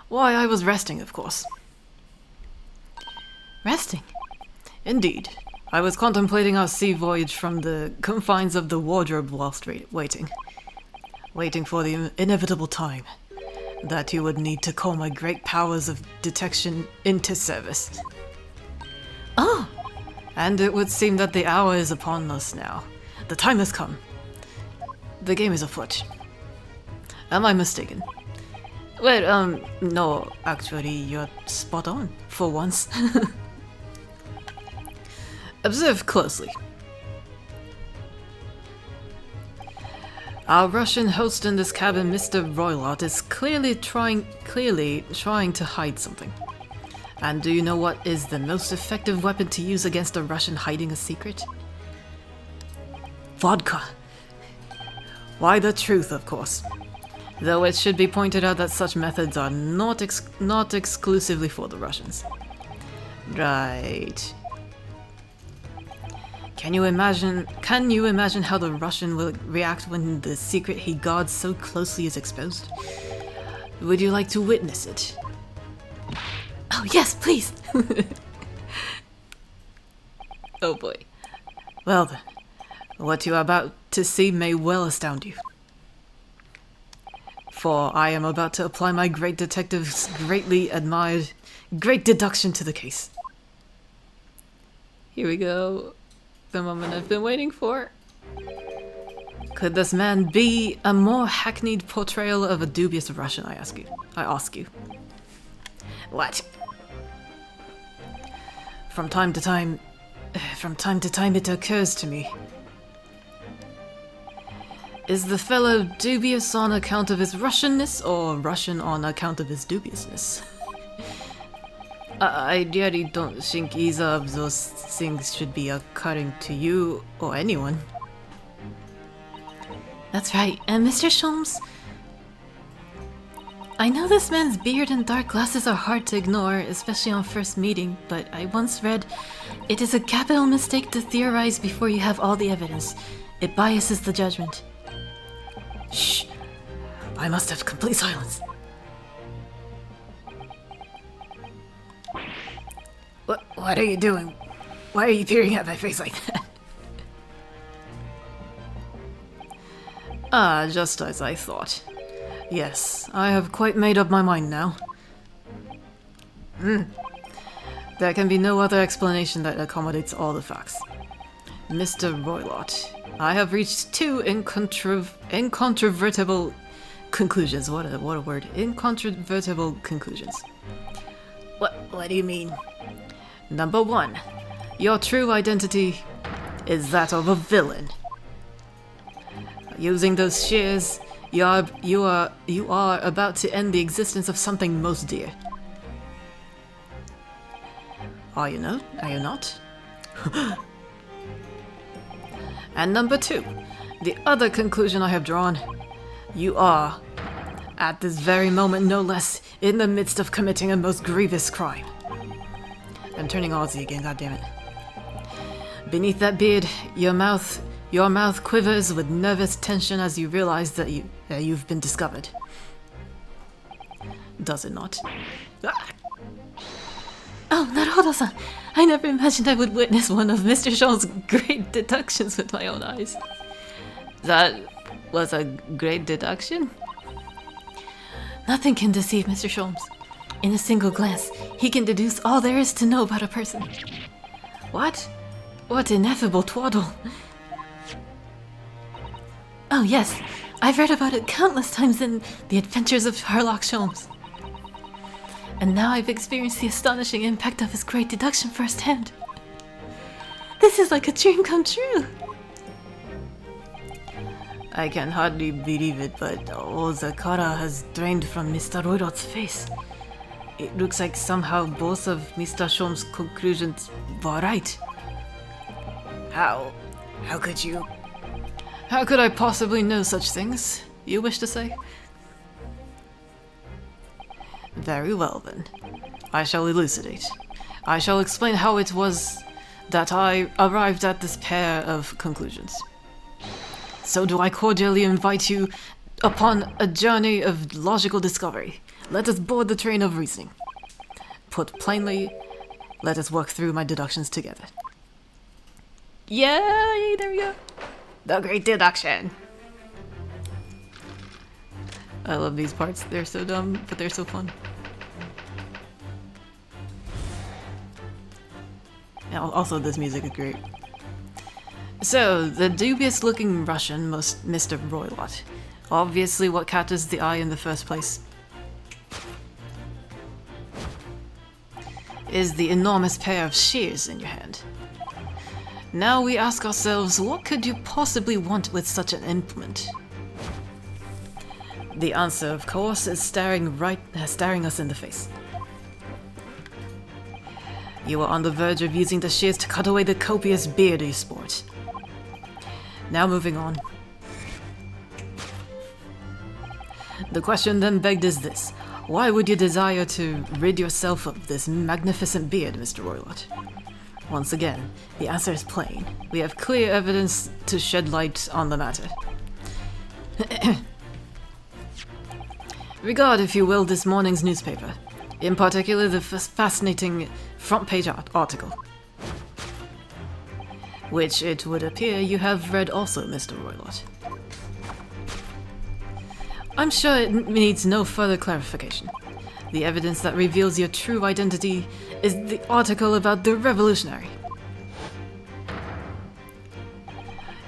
Why, I was resting, of course. Resting? Indeed. I was contemplating our sea voyage from the confines of the wardrobe whilst waiting. Waiting for the inevitable time that you would need to call my great powers of detection into service. Oh! And it would seem that the hour is upon us now. The time has come. The game is afoot. Am I mistaken? Well, no, actually, you're spot on, for once. Observe closely. Our Russian host in this cabin, Mr. Roylott, is clearly trying to hide something. And do you know what is the most effective weapon to use against a Russian hiding a secret? Vodka. Why, the truth, of course. Though it should be pointed out that such methods are not exclusively for the Russians. Right. Can you imagine how the Russian will react when the secret he guards so closely is exposed? Would you like to witness it? Oh yes, please! Oh boy. Well then, what you are about to see may well astound you. For I am about to apply my great detective's greatly admired great deduction to the case. Here we go. The moment I've been waiting for. Could this man be a more hackneyed portrayal of a dubious Russian, I ask you. What? From time to time it occurs to me. Is the fellow dubious on account of his Russianness, or Russian on account of his dubiousness? I really don't think either of those things should be occurring to you or anyone. That's right, and Mr. Sholmes, I know this man's beard and dark glasses are hard to ignore, especially on first meeting, but I once read, it is a capital mistake to theorize before you have all the evidence. It biases the judgment. Shh! I must have complete silence. What are you doing? Why are you peering at my face like that? Ah, just as I thought. Yes, I have quite made up my mind now. There can be no other explanation that accommodates all the facts. Mr. Roylott, I have reached two incontrovertible conclusions. What a word. Incontrovertible conclusions. What do you mean? Number one, your true identity is that of a villain. Using those shears, you are about to end the existence of something most dear. Are you not? Are you not? And number two, the other conclusion I have drawn, you are, at this very moment no less, in the midst of committing a most grievous crime. I'm turning Aussie again, goddammit. Beneath that beard, your mouth quivers with nervous tension as you realize that you've been discovered. Does it not? Ah! Oh, Naruhodo-san! I never imagined I would witness one of Mr. Shaw's great deductions with my own eyes. That was a great deduction? Nothing can deceive Mr. Sholmes. In a single glance, he can deduce all there is to know about a person. What? What ineffable twaddle. Oh yes, I've read about it countless times in The Adventures of Sherlock Sholmes. And now I've experienced the astonishing impact of his great deduction firsthand. This is like a dream come true. I can hardly believe it, but all the color has drained from Mr. Roylot's face. It looks like somehow both of Mr. Sholmes' conclusions were right. How could you? How could I possibly know such things, you wish to say? Very well then. I shall elucidate. I shall explain how it was that I arrived at this pair of conclusions. So do I cordially invite you upon a journey of logical discovery. Let us board the train of reasoning. Put plainly, let us work through my deductions together. Yay! There we go! The great deduction! I love these parts. They're so dumb, but they're so fun. Also, this music is great. So, the dubious-looking Russian, Mr. Roylott. Obviously what catches the eye in the first place is the enormous pair of shears in your hand. Now we ask ourselves, what could you possibly want with such an implement? The answer, of course, is staring us in the face. You are on the verge of using the shears to cut away the copious beard you sport. Now moving on. The question then begged is this: why would you desire to rid yourself of this magnificent beard, Mr. Roylott? Once again, the answer is plain. We have clear evidence to shed light on the matter. Regard, if you will, this morning's newspaper. In particular, the fascinating front-page article. Which it would appear you have read also, Mr. Roylott. I'm sure it needs no further clarification. The evidence that reveals your true identity is the article about the revolutionary.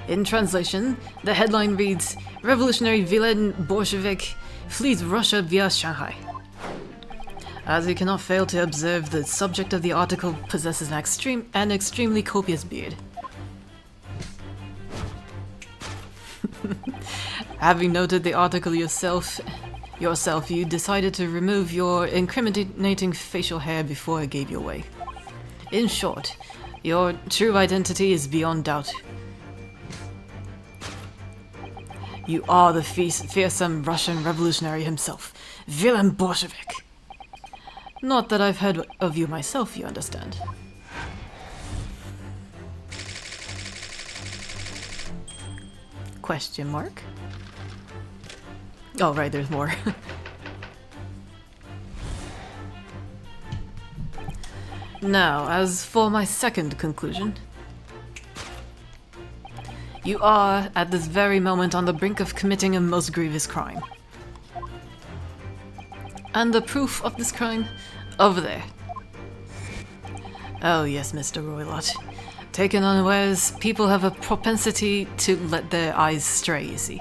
In translation, the headline reads, "Revolutionary villain Bolshevik flees Russia via Shanghai." As you cannot fail to observe, the subject of the article possesses an extremely copious beard. Having noted the article yourself, you decided to remove your incriminating facial hair before it gave you away. In short, your true identity is beyond doubt. You are the fearsome Russian revolutionary himself, villain Bolshevik. Not that I've heard of you myself, you understand. Question mark? Oh, right, there's more. Now, as for my second conclusion, you are, at this very moment, on the brink of committing a most grievous crime. And the proof of this crime? Over there. Oh yes, Mr. Roylott. Taken unawares, people have a propensity to let their eyes stray, you see.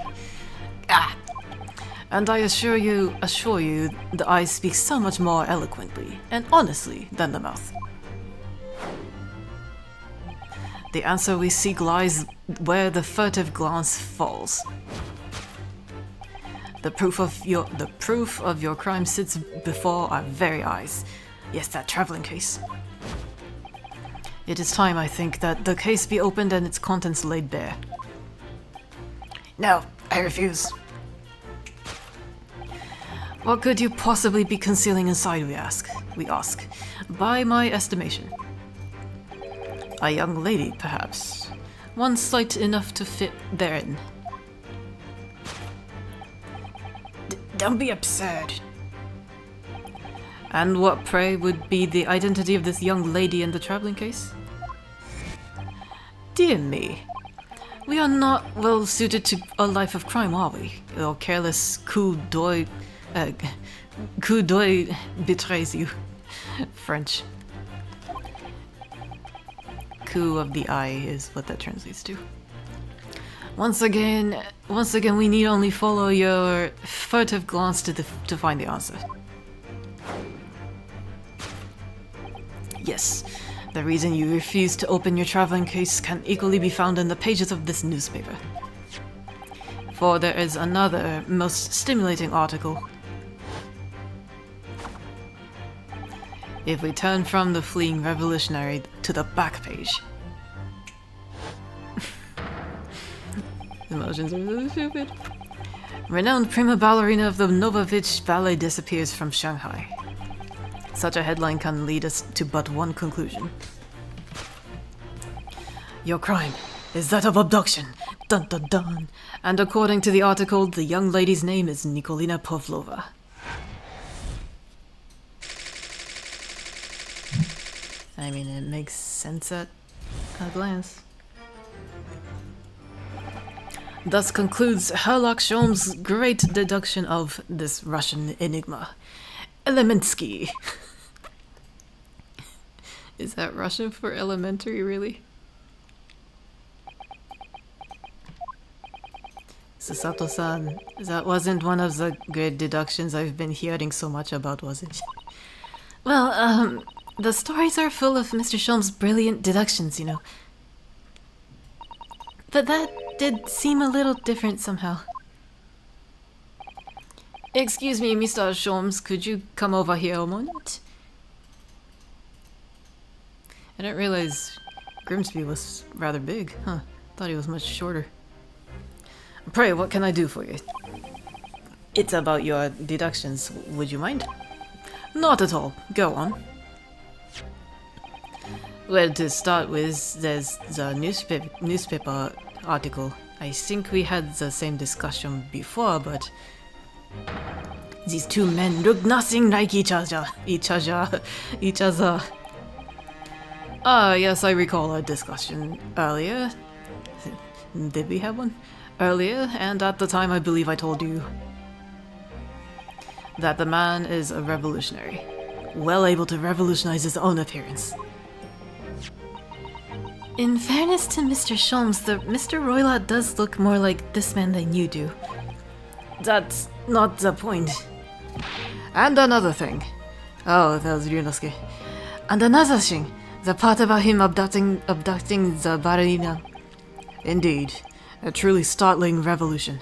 And I assure you, the eyes speak so much more eloquently and honestly than the mouth. The answer we seek lies where the furtive glance falls. The proof of your crime sits before our very eyes. Yes, that traveling case. It is time, I think, that the case be opened and its contents laid bare. No, I refuse. What could you possibly be concealing inside, we ask. By my estimation. A young lady, perhaps. One slight enough to fit therein. Don't be absurd. And what, pray, would be the identity of this young lady in the traveling case? Dear me. We are not well suited to a life of crime, are we? Or careless coup Uh, coup d'oeil betrays you. French. Coup of the eye is what that translates to. Once again, we need only follow your furtive glance to find the answer. Yes, the reason you refuse to open your traveling case can equally be found in the pages of this newspaper. For there is another, most stimulating article. If we turn from the fleeing revolutionary to the back page. Emotions are so stupid. Renowned prima ballerina of the Novovich Ballet disappears from Shanghai. Such a headline can lead us to but one conclusion. Your crime is that of abduction. Dun dun dun. And according to the article, the young lady's name is Nikolina Pavlova. I mean, it makes sense at a glance. Thus concludes Herlock Sholmes' great deduction of this Russian enigma. Elemensky. Is that Russian for elementary, really? Susato-san, that wasn't one of the great deductions I've been hearing so much about, was it? Well, the stories are full of Mr. Sholmes' brilliant deductions, you know. But that did seem a little different somehow. Excuse me, Mr. Sholmes, could you come over here a moment? I didn't realize Grimsby was rather big, huh? Thought he was much shorter. Pray, what can I do for you? It's about your deductions, would you mind? Not at all, go on. Well, to start with, there's the newspaper article. I think we had the same discussion before, but these two men look nothing like each other. Ah, yes, I recall a discussion earlier. Did we have one? Earlier, and at the time I believe I told you that the man is a revolutionary, well able to revolutionize his own appearance. In fairness to Mr. Sholmes, Mr. Roylott does look more like this man than you do. That's not the point. And another thing. Oh, that was Ryunoske. And another thing. The part about him abducting the ballerina. Indeed. A truly startling revelation.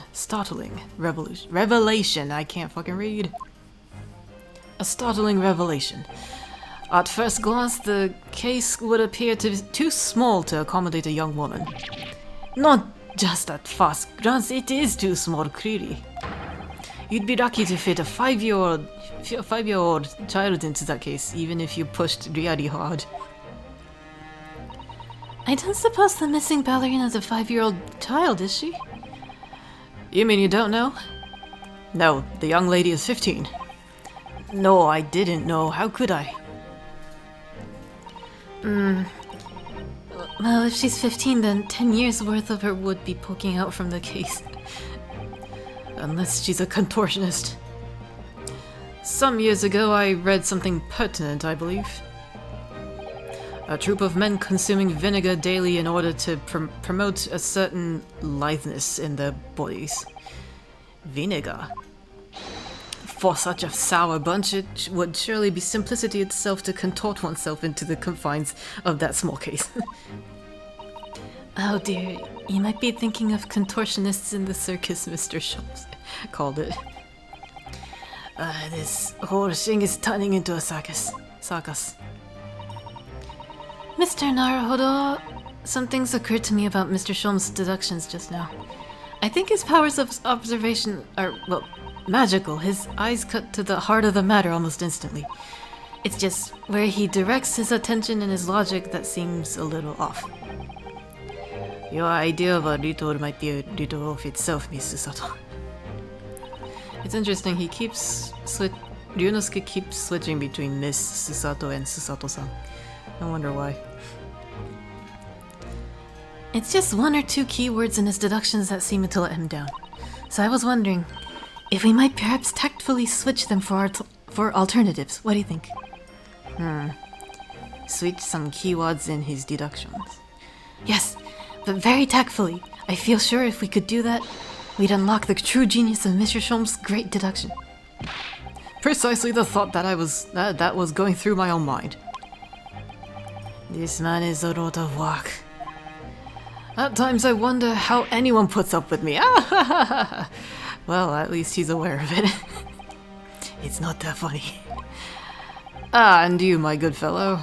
Revelation. I can't fucking read. A startling revelation. At first glance, the case would appear to be too small to accommodate a young woman. Not just at first glance, it is too small, clearly. You'd be lucky to fit a five-year-old child into that case, even if you pushed really hard. I don't suppose the missing ballerina is a 5-year-old child, is she? You mean you don't know? No, the young lady is 15. No, I didn't know. How could I? Well, if she's 15, then 10 years worth of her would be poking out from the case. Unless she's a contortionist. Some years ago, I read something pertinent, I believe. A troop of men consuming vinegar daily in order to promote a certain litheness in their bodies. Vinegar? For such a sour bunch, it would surely be simplicity itself to contort oneself into the confines of that small case. Oh dear, you might be thinking of contortionists in the circus, Mr. Sholmes called it. This whole thing is turning into a circus. Mr. Naruhodo, some things occurred to me about Mr. Sholmes' deductions just now. I think his powers of observation are, well, magical. His eyes cut to the heart of the matter almost instantly. It's just where he directs his attention and his logic that seems a little off. Your idea of a ritual might be a ritual of itself, Miss Susato. It's interesting, Ryunoske keeps switching between Miss Susato and Susato-san. I wonder why. It's just one or two keywords in his deductions that seem to let him down. So I was wondering, If we might perhaps tactfully switch them for alternatives, what do you think? Switch some keywords in his deductions. Yes, but very tactfully. I feel sure if we could do that, we'd unlock the true genius of Mr. Sholm's great deduction. Precisely the thought that was going through my own mind. This man is a lot of work. At times I wonder how anyone puts up with me. Well, at least he's aware of it. It's not that funny. And you, my good fellow.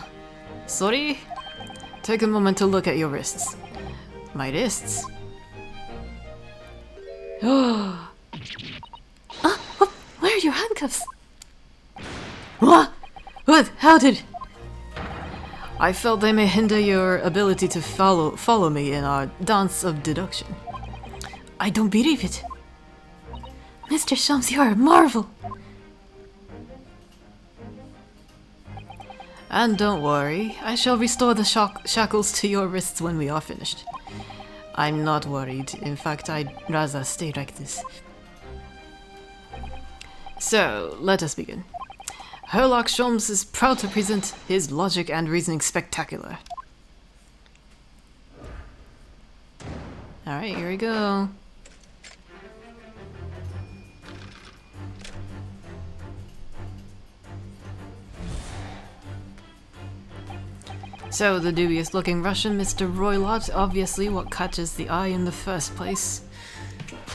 Sorry? Take a moment to look at your wrists. My wrists? Oh, where are your handcuffs? What? How did... I felt they may hinder your ability to follow me in our dance of deduction. I don't believe it. Mr. Shums, you are a marvel. And don't worry, I shall restore the shackles to your wrists when we are finished. I'm not worried. In fact, I'd rather stay like this. So, let us begin. Herlock Sholmes is proud to present his logic and reasoning spectacular. Alright, here we go. So, the dubious-looking Russian Mr. Roylott, obviously what catches the eye in the first place.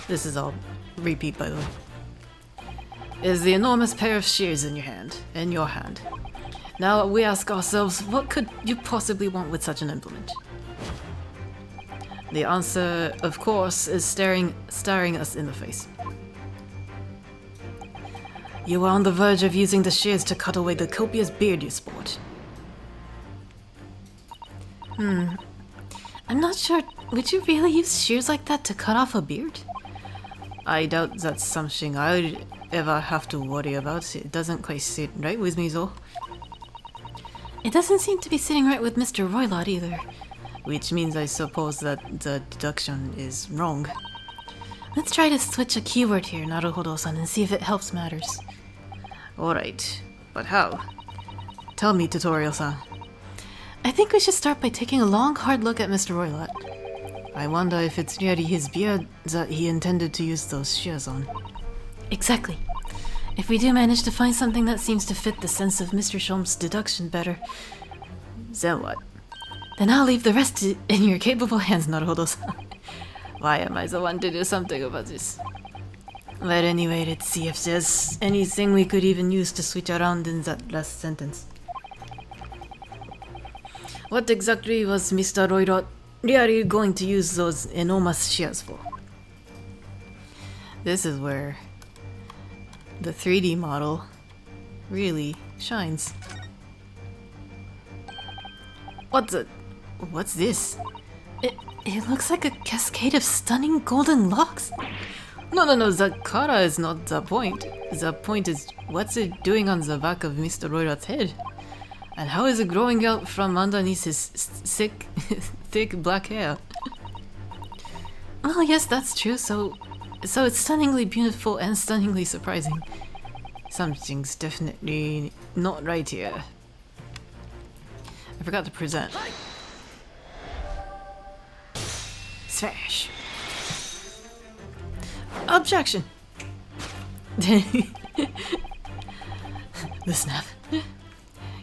This is all repeat, by the way. Is the enormous pair of shears in your hand. Now we ask ourselves, what could you possibly want with such an implement? The answer, of course, is staring us in the face. You are on the verge of using the shears to cut away the copious beard you sport. I'm not sure. Would you really use shears like that to cut off a beard? I doubt that's something I'd ever have to worry about. It doesn't quite sit right with me, though. It doesn't seem to be sitting right with Mr. Roylott either. Which means I suppose that the deduction is wrong. Let's try to switch a keyword here, Naruhodo-san, and see if it helps matters. Alright, but how? Tell me, Tutorial-san. I think we should start by taking a long, hard look at Mr. Roylott. I wonder if it's really his beard that he intended to use those shears on. Exactly. If we do manage to find something that seems to fit the sense of Mr. Sholmes' deduction better... Then what? Then I'll leave the rest in your capable hands, Naruhodo-san. Why am I the one to do something about this? But anyway, let's see if there's anything we could even use to switch around in that last sentence. What exactly was Mr. Roylott really going to use those enormous shears for? This is where the 3D model really shines. What's this? It looks like a cascade of stunning golden locks. No, the color is not the point. The point is, what's it doing on the back of Mr. Roylott's head? And how is it growing out from underneath his thick black hair? Well, yes, that's true, so it's stunningly beautiful and stunningly surprising. Something's definitely not right here. I forgot to present. Smash. Objection! The snap.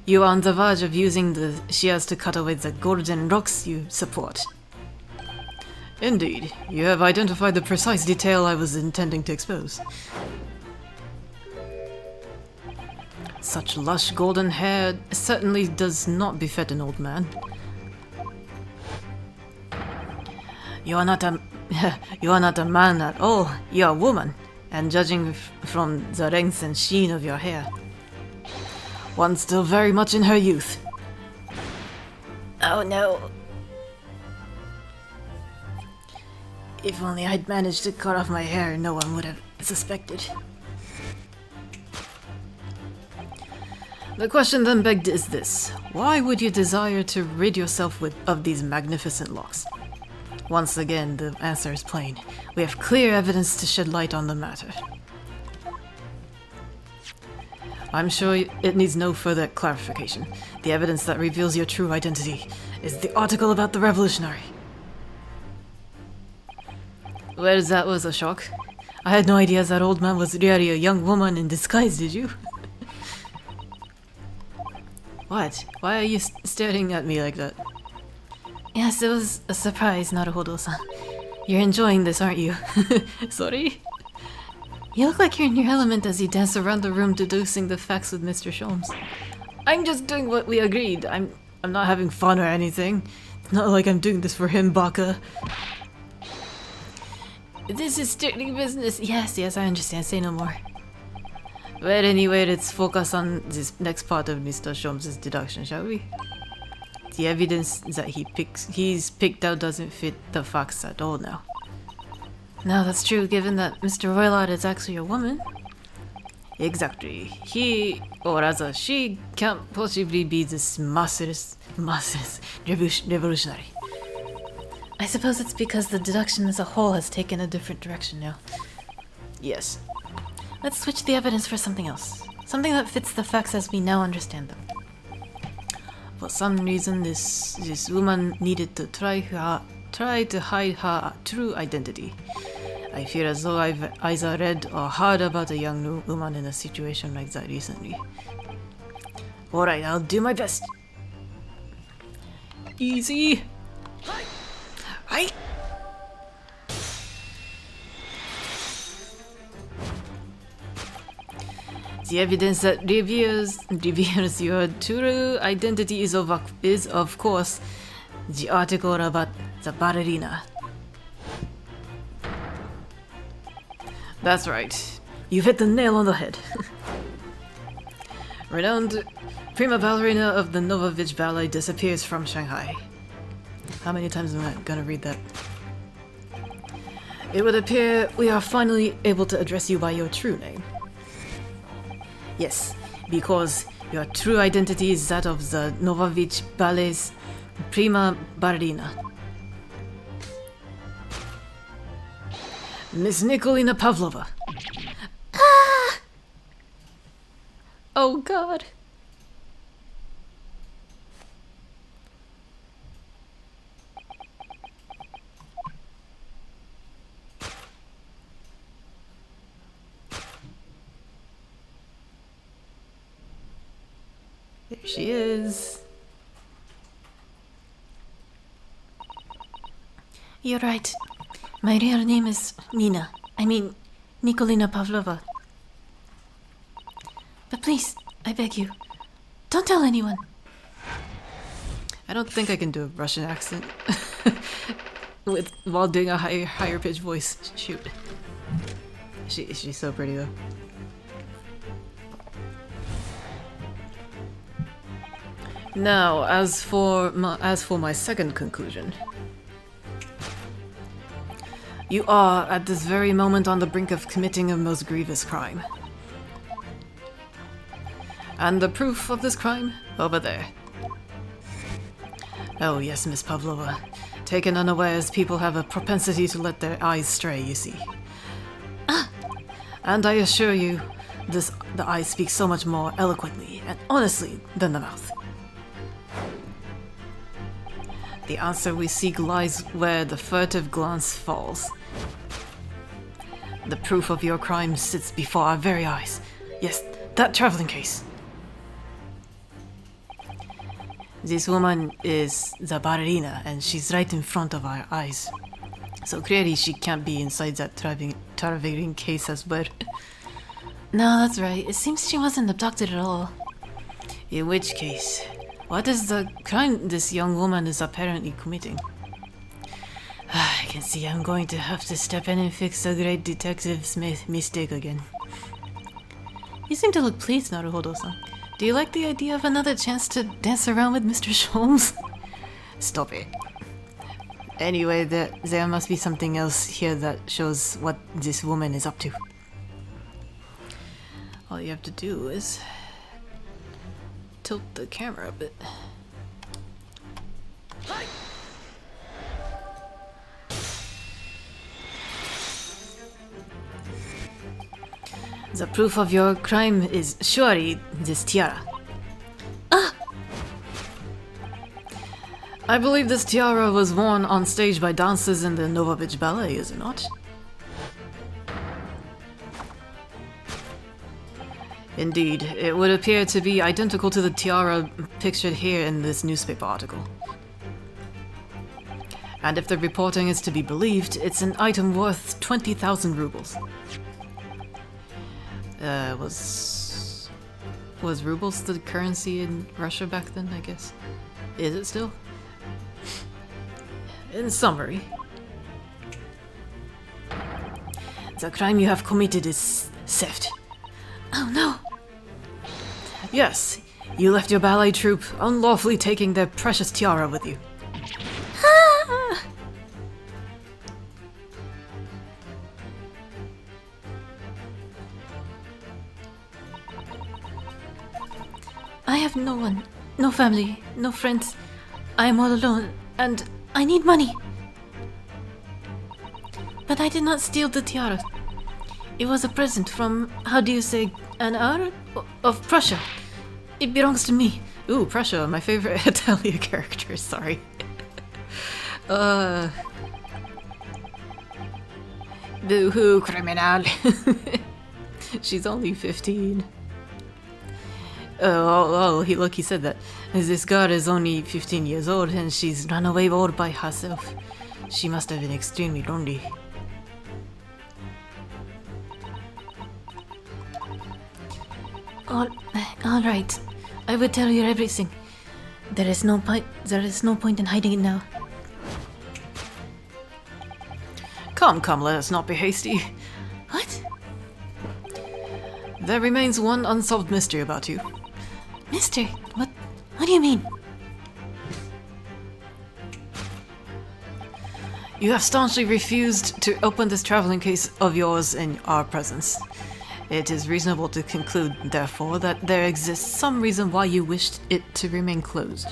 You are on the verge of using the shears to cut away the golden rocks you support. Indeed, you have identified the precise detail I was intending to expose. Such lush golden hair certainly does not befit an old man. You are not a man at all. You are a woman, and judging from the length and sheen of your hair, one still very much in her youth. Oh no. If only I'd managed to cut off my hair, no one would have suspected. The question then begged is this: why would you desire to rid yourself of these magnificent locks? Once again, the answer is plain. We have clear evidence to shed light on the matter. I'm sure it needs no further clarification. The evidence that reveals your true identity is the article about the revolutionary. Well, that was a shock. I had no idea that old man was really a young woman in disguise, did you? What? Why are you staring at me like that? Yes, it was a surprise, Naruhodo-san. You're enjoying this, aren't you? Sorry? You look like you're in your element as you dance around the room deducing the facts with Mr. Sholmes. I'm just doing what we agreed. I'm not having fun or anything. It's not like I'm doing this for him, Baka. This is strictly business. Yes, I understand. Say no more. Well, anyway, let's focus on this next part of Mr. Sholmes' deduction, shall we? The evidence that he's picked out doesn't fit the facts at all now. No, that's true, given that Mr. Roylott is actually a woman. Exactly. He, or rather, she can't possibly be this merciless revolutionary. I suppose it's because the deduction as a whole has taken a different direction now. Yes. Let's switch the evidence for something else. Something that fits the facts as we now understand them. For some reason, this woman needed to try to hide her true identity. I feel as though I've either read or heard about a young woman in a situation like that recently. Alright, I'll do my best. Easy. Hi. The evidence that reveals your true identity is of course the article about the ballerina. That's right. You've hit the nail on the head. Renowned prima ballerina of the Novovich Ballet disappears from Shanghai. How many times am I gonna read that? It would appear we are finally able to address you by your true name. Yes, because your true identity is that of the Novovich Ballet's prima ballerina. Miss Nikolina Pavlova. Ah! Oh god. There she is. You're right. My real name is Nikolina Pavlova. But please, I beg you, don't tell anyone. I don't think I can do a Russian accent while doing a higher pitched voice. Shoot. She's so pretty though. Now, as for my second conclusion. You are, at this very moment, on the brink of committing a most grievous crime. And the proof of this crime? Over there. Oh yes, Miss Pavlova. Taken unawares, people have a propensity to let their eyes stray, you see. Ah! And I assure you, the eyes speak so much more eloquently and honestly than the mouth. The answer we seek lies where the furtive glance falls. The proof of your crime sits before our very eyes. Yes, that traveling case. This woman is the ballerina, and she's right in front of our eyes. So clearly she can't be inside that traveling case as well. No, that's right. It seems she wasn't abducted at all. In which case, what is the crime this young woman is apparently committing? I can see I'm going to have to step in and fix the great detective's mistake again. You seem to look pleased, Naruhodo-san. Do you like the idea of another chance to dance around with Mr. Sholmes? Stop it. Anyway, there must be something else here that shows what this woman is up to. All you have to do is tilt the camera a bit. The proof of your crime is surely this tiara. I believe this tiara was worn on stage by dancers in the Novovich Ballet, is it not? Indeed, it would appear to be identical to the tiara pictured here in this newspaper article. And if the reporting is to be believed, it's an item worth 20,000 rubles. Was rubles the currency in Russia back then, I guess? Is it still? In summary, the crime you have committed is theft. Oh no! Yes, you left your ballet troupe, unlawfully taking their precious tiara with you. I have no one, no family, no friends. I am all alone, and I need money. But I did not steal the tiara. It was a present from, how do you say, an hour of Prussia. It belongs to me. Ooh, Prussia, my favorite Italian character, sorry. Boo-hoo, criminal. She's only 15. Look, he said that. This girl is only 15 years old and she's run away all by herself. She must have been extremely lonely. All right. I will tell you everything. There is no point in hiding it now. Come, let us not be hasty. What? There remains one unsolved mystery about you. Mystery? What do you mean? You have staunchly refused to open this traveling case of yours in our presence. It is reasonable to conclude, therefore, that there exists some reason why you wished it to remain closed.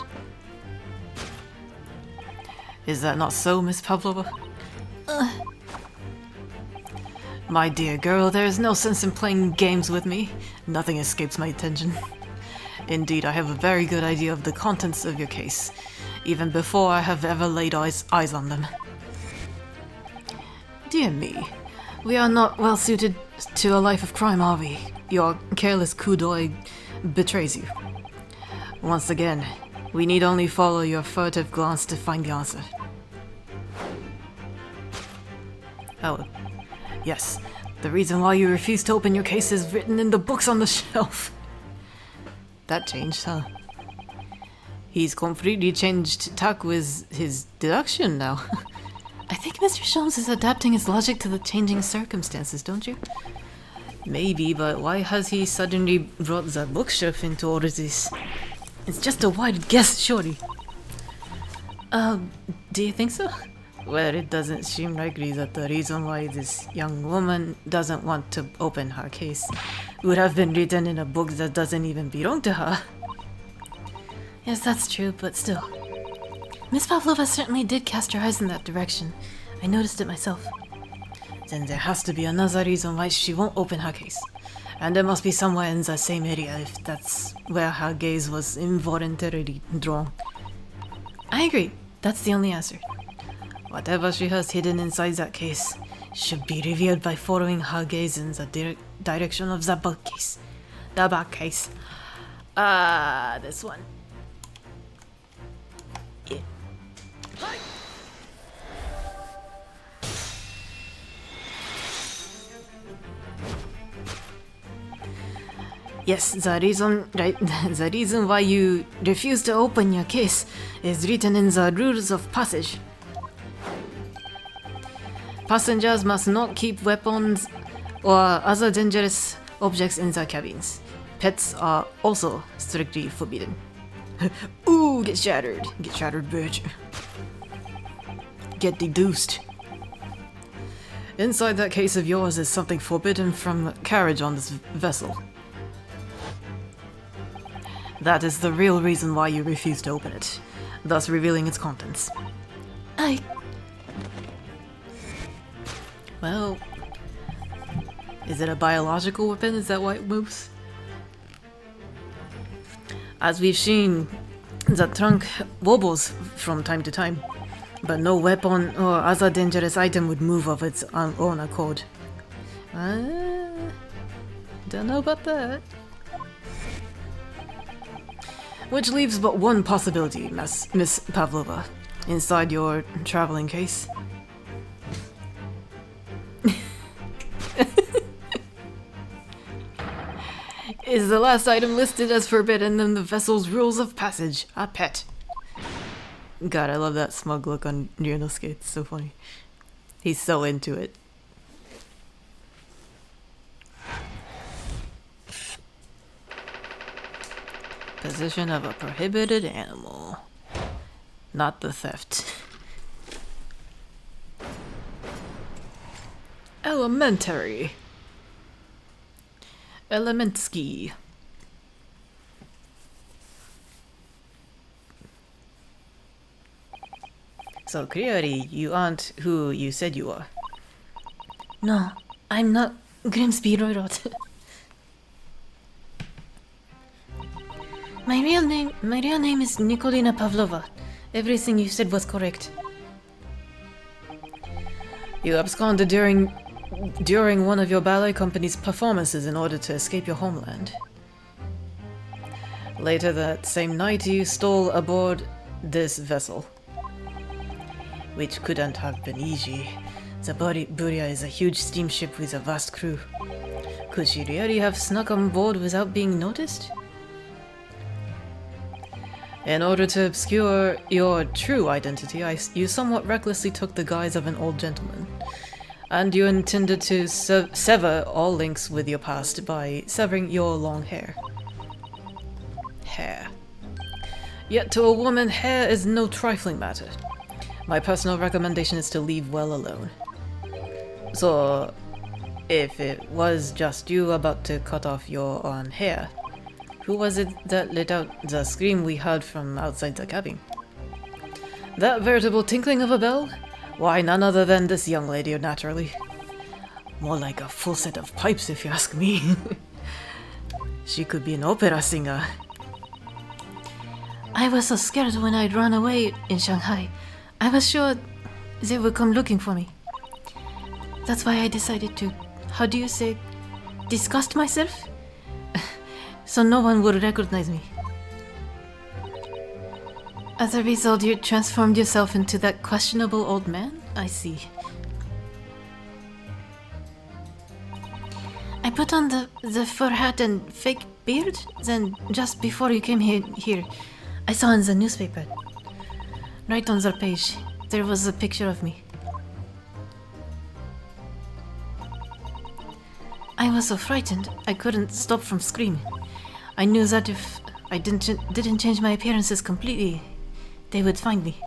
Is that not so, Miss Pavlova? My dear girl, there is no sense in playing games with me. Nothing escapes my attention. Indeed, I have a very good idea of the contents of your case, even before I have ever laid eyes on them. Dear me, we are not well suited to a life of crime, are we? Your careless coup d'oeil betrays you. Once again, we need only follow your furtive glance to find the answer. Oh, yes, the reason why you refuse to open your case is written in the books on the shelf. That changed, huh? He's completely changed tack with his deduction now. I think Mr. Sholmes is adapting his logic to the changing circumstances, don't you? Maybe, but why has he suddenly brought the bookshelf into all of this? It's just a wild guess, surely. Do you think so? Well, it doesn't seem likely that the reason why this young woman doesn't want to open her case would have been written in a book that doesn't even belong to her. Yes, that's true, but still. Miss Pavlova certainly did cast her eyes in that direction. I noticed it myself. Then there has to be another reason why she won't open her case. And it must be somewhere in the same area if that's where her gaze was involuntarily drawn. I agree. That's the only answer. Whatever she has hidden inside that case should be revealed by following her gaze in the direction of the bookcase. The bookcase. This one. Yeah. Yes, the reason why you refuse to open your case is written in the rules of passage. Passengers must not keep weapons or other dangerous objects in their cabins. Pets are also strictly forbidden. Ooh, get shattered. Get shattered, bitch. Get deduced. Inside that case of yours is something forbidden from carriage on this vessel. That is the real reason why you refuse to open it, thus revealing its contents. Well, Is it a biological weapon? Is that why it moves? As we've seen, the trunk wobbles from time to time, but no weapon or other dangerous item would move of its own accord. Don't know about that. Which leaves but one possibility, Miss Pavlova, inside your traveling case. Is the last item listed as forbidden in the vessel's rules of passage a pet? God, I love that smug look on Ryunoske. It's so funny. He's so into it. Position of a prohibited animal. Not the theft. Elementary. Elementski. So clearly, you aren't who you said you are. No, I'm not Grimsby Royrot. My real name is Nikolina Pavlova. Everything you said was correct. You absconded during one of your ballet company's performances in order to escape your homeland. Later that same night, you stole aboard this vessel. Which couldn't have been easy. The Buria is a huge steamship with a vast crew. Could she really have snuck on board without being noticed? In order to obscure your true identity, you somewhat recklessly took the guise of an old gentleman. And you intended to sever all links with your past by severing your long hair. Hair. Yet to a woman, hair is no trifling matter. My personal recommendation is to leave well alone. So, if it was just you about to cut off your own hair, who was it that let out the scream we heard from outside the cabin? That veritable tinkling of a bell? Why, none other than this young lady, naturally. More like a full set of pipes, if you ask me. She could be an opera singer. I was so scared when I'd run away in Shanghai. I was sure they would come looking for me. That's why I decided to, how do you say, disgust myself? So no one would recognize me. As a result, you transformed yourself into that questionable old man? I see. I put on the fur hat and fake beard, then just before you came here, I saw in the newspaper. Right on the page, there was a picture of me. I was so frightened, I couldn't stop from screaming. I knew that if I didn't change my appearances completely, they would find me.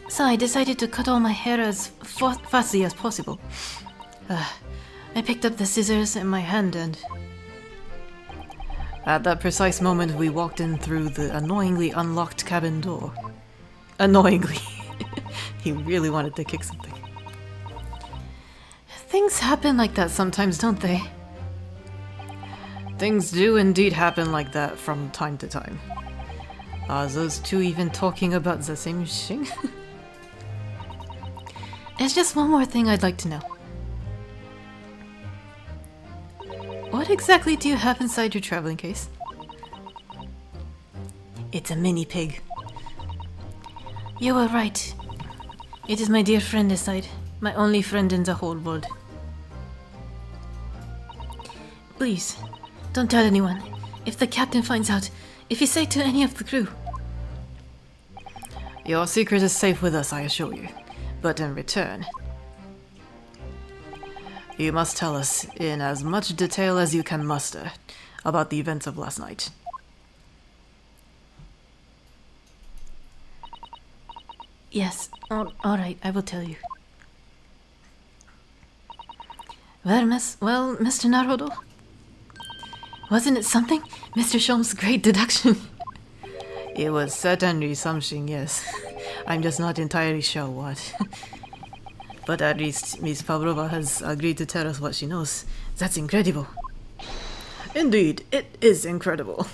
So I decided to cut all my hair as fastly as possible. I picked up the scissors in my hand and... At that precise moment, we walked in through the annoyingly unlocked cabin door. Annoyingly. He really wanted to kick something. Things happen like that sometimes, don't they? Things do indeed happen like that from time to time. Are those two even talking about the same thing? There's just one more thing I'd like to know. What exactly do you have inside your traveling case? It's a mini pig. You were right. It is my dear friend inside. My only friend in the whole world. Please, don't tell anyone. If the captain finds out, if you say to any of the crew. Your secret is safe with us, I assure you. But in return, you must tell us in as much detail as you can muster about the events of last night. Yes, alright, I will tell you. Well, Mr. Naruto? Wasn't it something? Mr. Shom's great deduction. It was certainly something, yes. I'm just not entirely sure what. But at least Miss Pavlova has agreed to tell us what she knows. That's incredible. Indeed, it is incredible.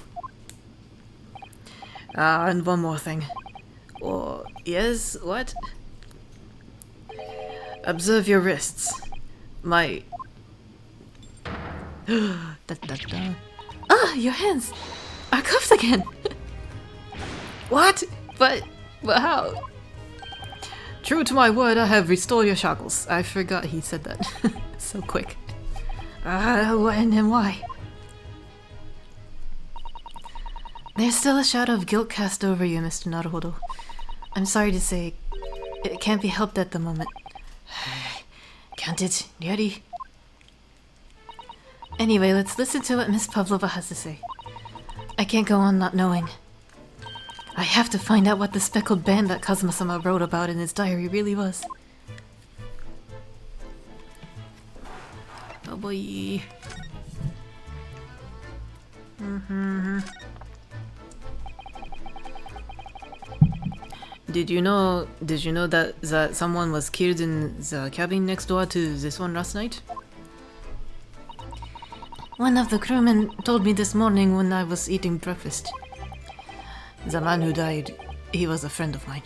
And one more thing. Oh, yes, what? Observe your wrists. My... Ah, your hands are cuffed again. What? But how? True to my word, I have restored your shackles. I forgot he said that. So quick. When and why? There's still a shadow of guilt cast over you, Mr. Naruhodo. I'm sorry to say, it can't be helped at the moment. Can't it, really? Anyway, let's listen to what Miss Pavlova has to say. I can't go on not knowing. I have to find out what the speckled band that Kazuma-sama wrote about in his diary really was. Oh boy. Did you know that someone was killed in the cabin next door to this one last night? One of the crewmen told me this morning when I was eating breakfast. The man who died, he was a friend of mine.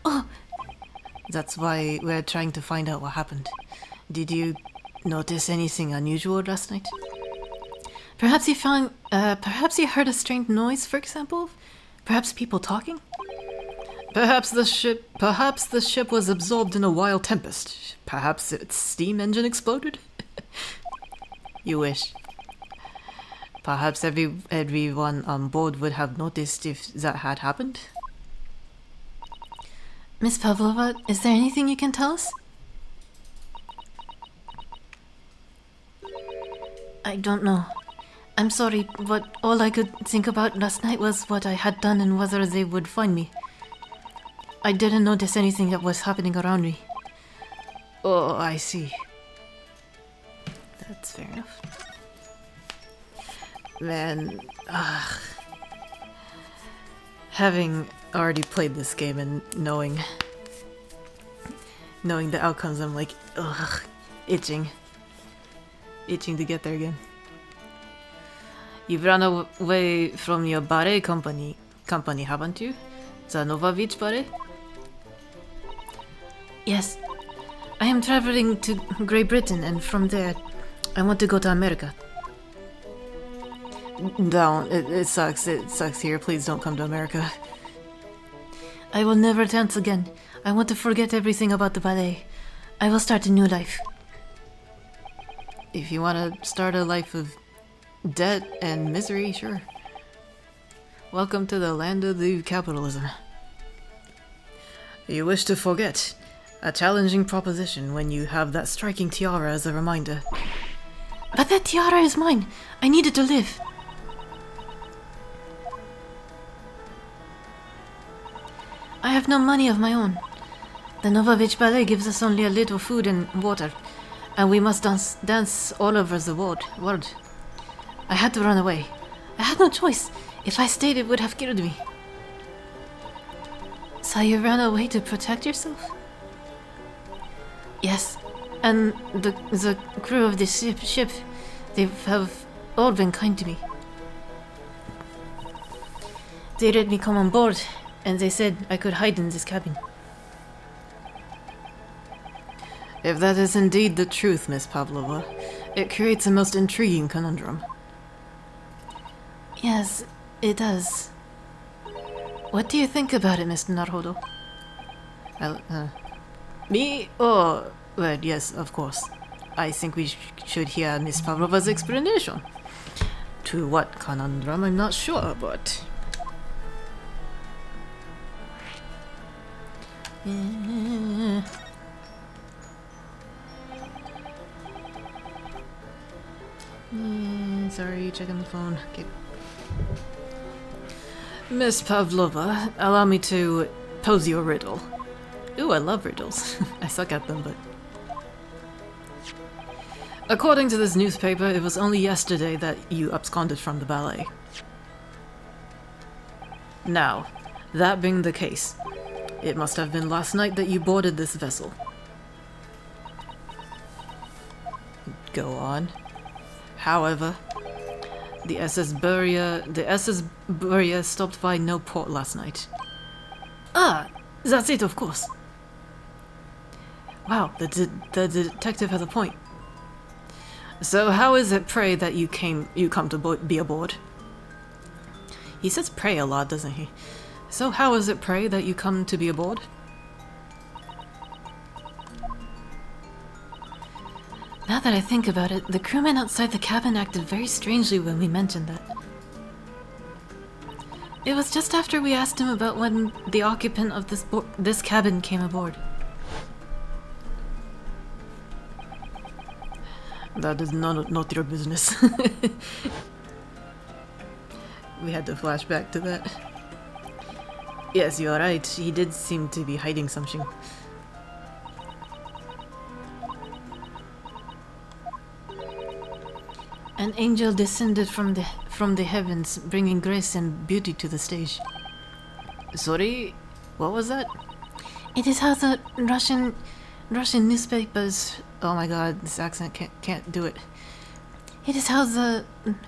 Oh! That's why we're trying to find out what happened. Did you notice anything unusual last night? Perhaps you heard a strange noise, for example? Perhaps people talking? Perhaps the ship was absorbed in a wild tempest. Perhaps its steam engine exploded? You wish. Perhaps everyone on board would have noticed if that had happened. Miss Pavlova, is there anything you can tell us? I don't know. I'm sorry, but all I could think about last night was what I had done and whether they would find me. I didn't notice anything that was happening around me. Oh, I see. That's fair enough. Man, having already played this game and knowing the outcomes, I'm like, ugh, itching to get there again. You've run away from your ballet company, haven't you? The Novavich Ballet? Yes. I am traveling to Great Britain, and from there, I want to go to America. Don't. It sucks. It sucks here. Please don't come to America. I will never dance again. I want to forget everything about the ballet. I will start a new life. If you want to start a life of debt and misery, sure. Welcome to the land of the capitalism. You wish to forget. A challenging proposition when you have that striking tiara as a reminder. But that tiara is mine. I need it to live. I have no money of my own. The Novavich Ballet gives us only a little food and water, and we must dance all over the world. I had to run away. I had no choice. If I stayed, it would have killed me. So you ran away to protect yourself? Yes, and the crew of this ship, they have all been kind to me. They let me come on board, and they said I could hide in this cabin. If that is indeed the truth, Miss Pavlova, it creates a most intriguing conundrum. Yes, it does. What do you think about it, Mr. Naruhodo? Me? Oh, well, yes, of course. I think we should hear Miss Pavlova's explanation. To what conundrum, I'm not sure, but... sorry, checking the phone. Okay. Miss Pavlova, allow me to pose you a riddle. Ooh, I love riddles. I suck at them, but... According to this newspaper, it was only yesterday that you absconded from the ballet. Now, that being the case, it must have been last night that you boarded this vessel. Go on. However, the SS Buria stopped by no port last night. Ah, that's it, of course. Wow, the detective has a point. So how is it, pray, that you come to be aboard? He says pray a lot, doesn't he? So how is it, pray, that you come to be aboard? Now that I think about it, the crewman outside the cabin acted very strangely when we mentioned that. It was just after we asked him about when the occupant of this cabin came aboard. That is not your business. We had to flash back to that. Yes, you are right. He did seem to be hiding something. An angel descended from the heavens, bringing grace and beauty to the stage. Sorry, what was that? It is how the Russian newspapers. Oh my God, this accent can't do it. It is how the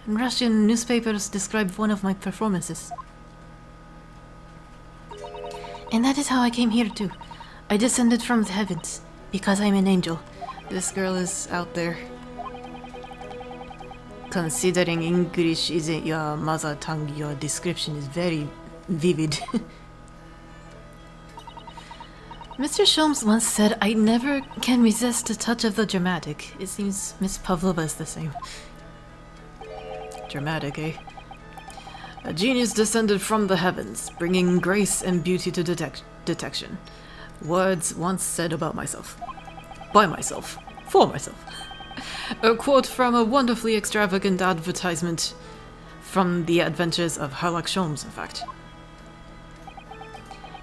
Russian newspapers describe one of my performances. And that is how I came here too. I descended from the heavens, because I'm an angel. This girl is out there. Considering English isn't your mother tongue, your description is very vivid. Mr. Sholmes once said, I never can resist a touch of the dramatic. It seems Miss Pavlova is the same. Dramatic, eh? A genius descended from the heavens, bringing grace and beauty to detection. Words once said about myself. By myself. For myself. A quote from a wonderfully extravagant advertisement from the adventures of Sherlock Sholmes, in fact.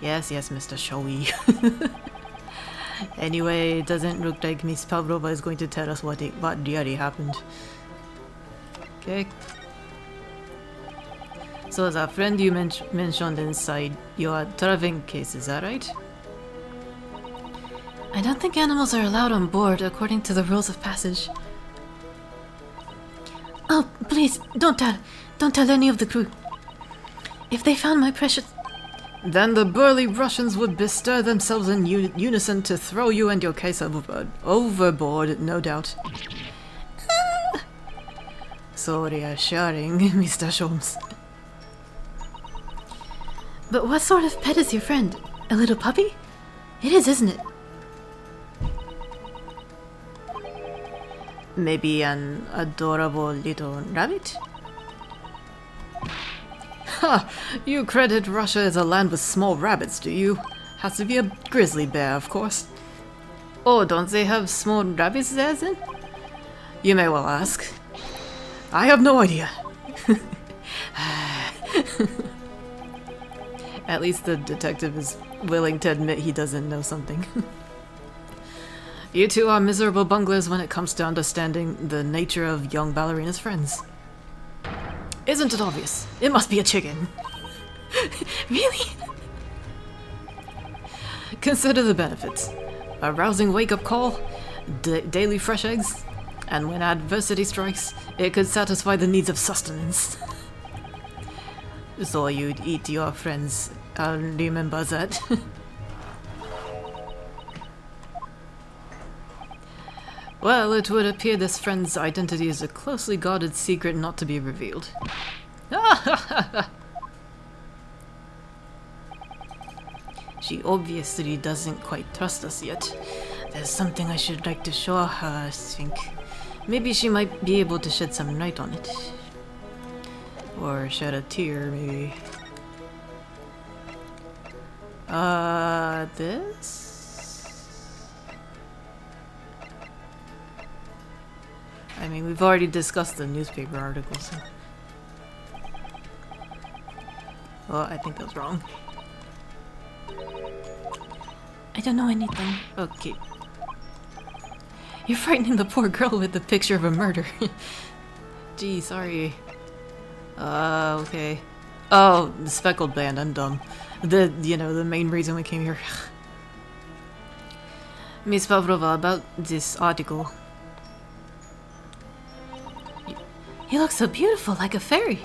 Yes, Mr. Showy. Anyway, it doesn't look like Miss Pavlova is going to tell us what really happened. Okay. So the friend you mentioned inside your traveling case, is that right? I don't think animals are allowed on board according to the rules of passage. Oh, please, don't tell any of the crew. If they found my precious... Then the burly Russians would bestir themselves in unison to throw you and your case overboard, no doubt. So reassuring, Mr. Sholmes. But what sort of pet is your friend? A little puppy? It is, isn't it? Maybe an adorable little rabbit? Ha! You credit Russia as a land with small rabbits, do you? Has to be a grizzly bear, of course. Oh, don't they have small rabbits there then? You may well ask. I have no idea. At least the detective is willing to admit he doesn't know something. You two are miserable bunglers when it comes to understanding the nature of young ballerina's friends. Isn't it obvious? It must be a chicken. Really? Consider the benefits. A rousing wake-up call, daily fresh eggs, and when adversity strikes, it could satisfy the needs of sustenance. So you'd eat your friends. I'll remember that. Well, it would appear this friend's identity is a closely guarded secret not to be revealed. She obviously doesn't quite trust us yet. There's something I should like to show her, I think. Maybe she might be able to shed some light on it. Or shed a tear, maybe. This? I mean, we've already discussed the newspaper article, so... Oh, I think that was wrong. I don't know anything. Okay. You're frightening the poor girl with the picture of a murder. Gee, sorry. Okay. Oh, the speckled band, I'm dumb. The main reason we came here. Miss Pavlova, about this article. He looks so beautiful, like a fairy.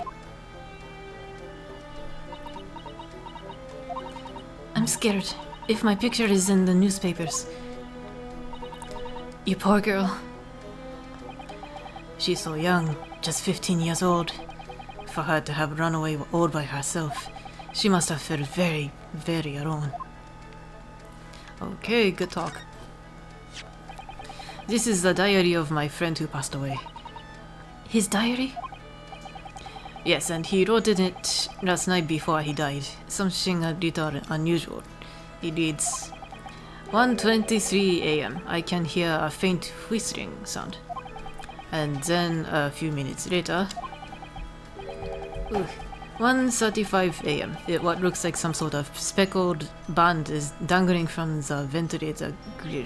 I'm scared. If my picture is in the newspapers. You poor girl. She's so young, just 15 years old. For her to have run away all by herself, she must have felt very, very alone. Okay, good talk. This is the diary of my friend who passed away. His diary? Yes, and he wrote in it last night before he died. Something a little unusual. It reads, 1:23 a.m. I can hear a faint whistling sound. And then a few minutes later, 1:35 a.m. What looks like some sort of speckled band is dangling from the ventilator grill.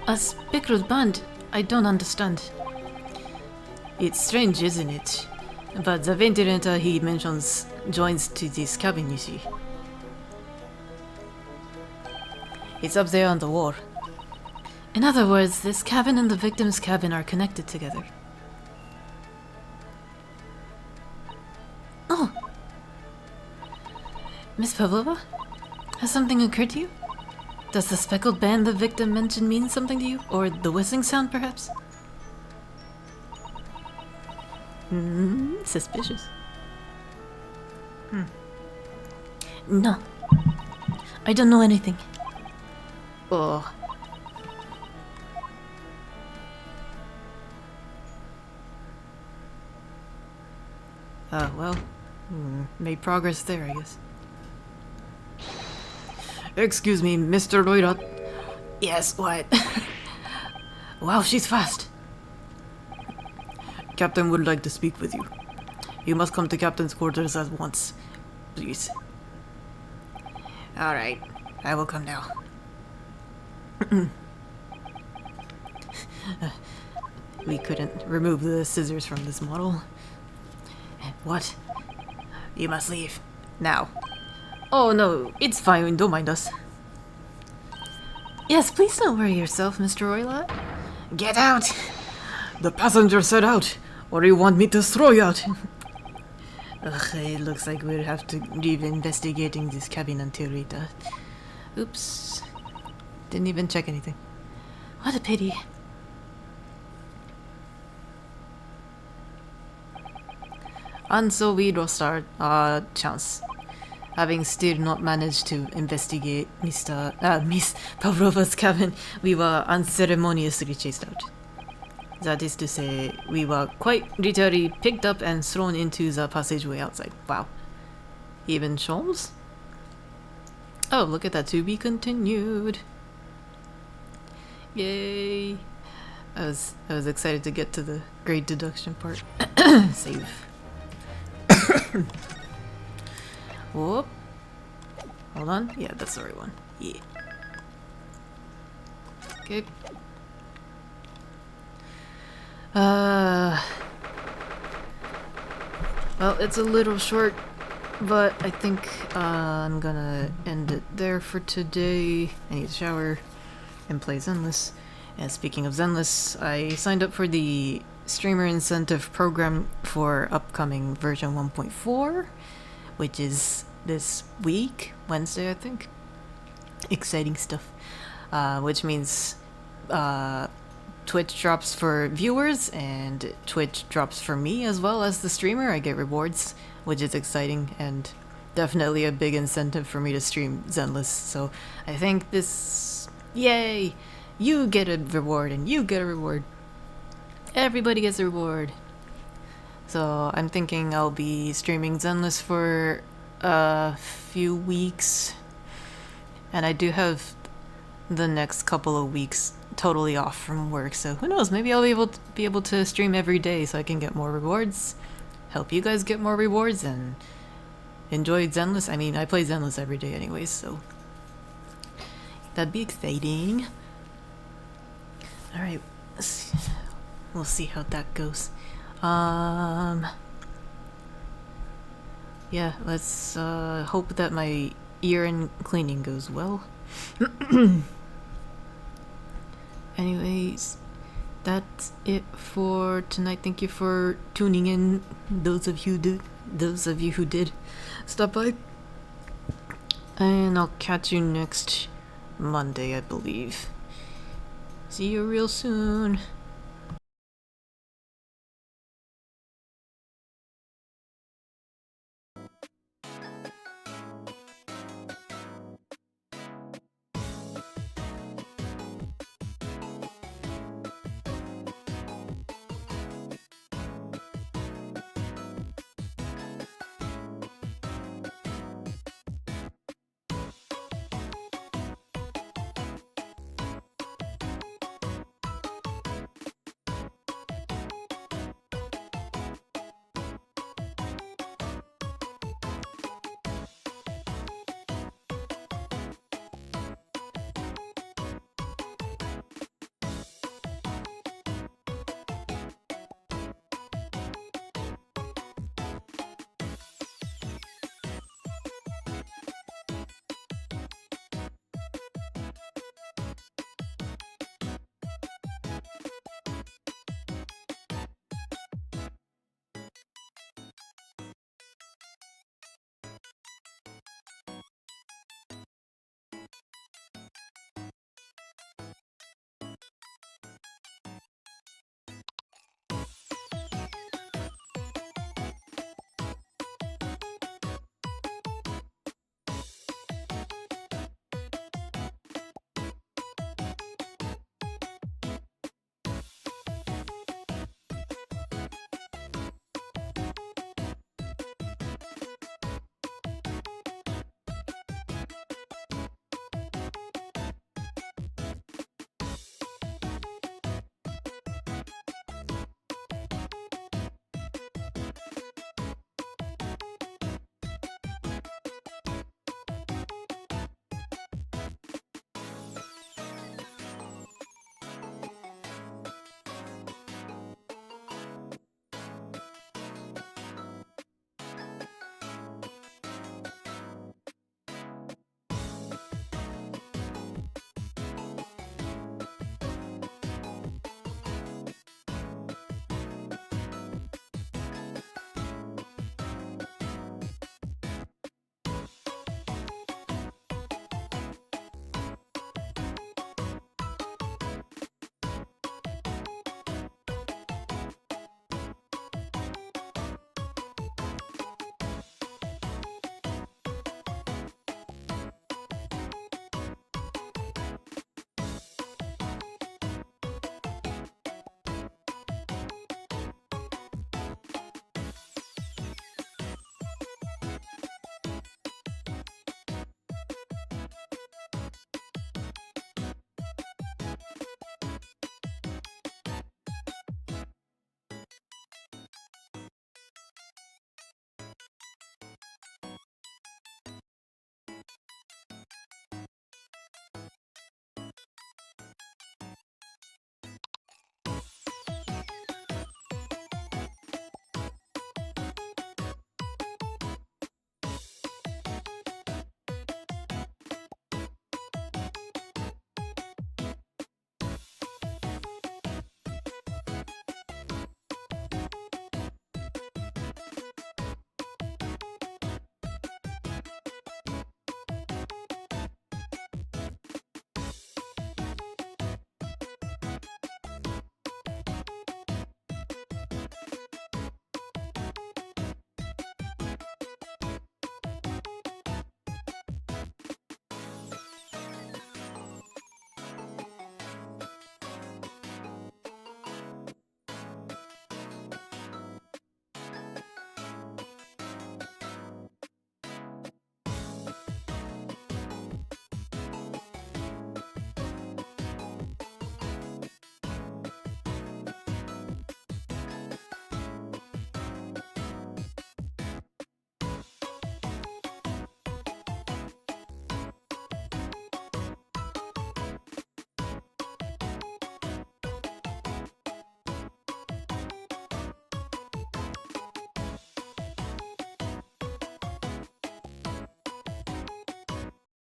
A speckled band? I don't understand. It's strange, isn't it? But the ventilator he mentions joins to this cabin, you see. It's up there on the wall. In other words, this cabin and the victim's cabin are connected together. Oh! Miss Pavlova? Has something occurred to you? Does the speckled band the victim mentioned mean something to you? Or the whistling sound, perhaps? Suspicious. No. I don't know anything. Oh. Well, made progress there, I guess. Excuse me, Mr. Loira. Yes, what? Wow, she's fast. Captain would like to speak with you. You must come to Captain's quarters at once, please. Alright, I will come now. We couldn't remove the scissors from this model. What? You must leave. Now. Oh no, it's fine, don't mind us. Yes, please don't worry yourself, Mr. Roylott. Get out! The passenger said out, or you want me to throw you out? Ugh, it looks like we'll have to leave investigating this cabin until later. Oops. Didn't even check anything. What a pity. And so we lost our chance. Having still not managed to investigate Miss Pavlova's cabin, we were unceremoniously chased out. That is to say, we were quite literally picked up and thrown into the passageway outside. Wow. Even Sholmes? Oh, look at that. To be continued. Yay. I was excited to get to the grade deduction part. Save. Whoop. Hold on. Yeah, that's the right one. Yeah. Okay. Well, it's a little short, but I think I'm gonna end it there for today. I need to shower and play Zenless. And speaking of Zenless, I signed up for the streamer incentive program for upcoming version 1.4, which is this week, Wednesday, I think. Exciting stuff. Which means Twitch drops for viewers and Twitch drops for me as well as the streamer. I get rewards, which is exciting and definitely a big incentive for me to stream Zenless. So I think this, yay, you get a reward and you get a reward. Everybody gets a reward. So I'm thinking I'll be streaming Zenless for a few weeks, and I do have the next couple of weeks totally off from work, so who knows, maybe I'll be able to stream every day so I can get more rewards, help you guys get more rewards, and enjoy Zenless. I mean, I play Zenless every day anyways, so that'd be exciting. Alright, we'll see how that goes. Yeah, let's hope that my year-end cleaning goes well. Anyways, that's it for tonight. Thank you for tuning in. Those of you who did stop by. And I'll catch you next Monday, I believe. See you real soon.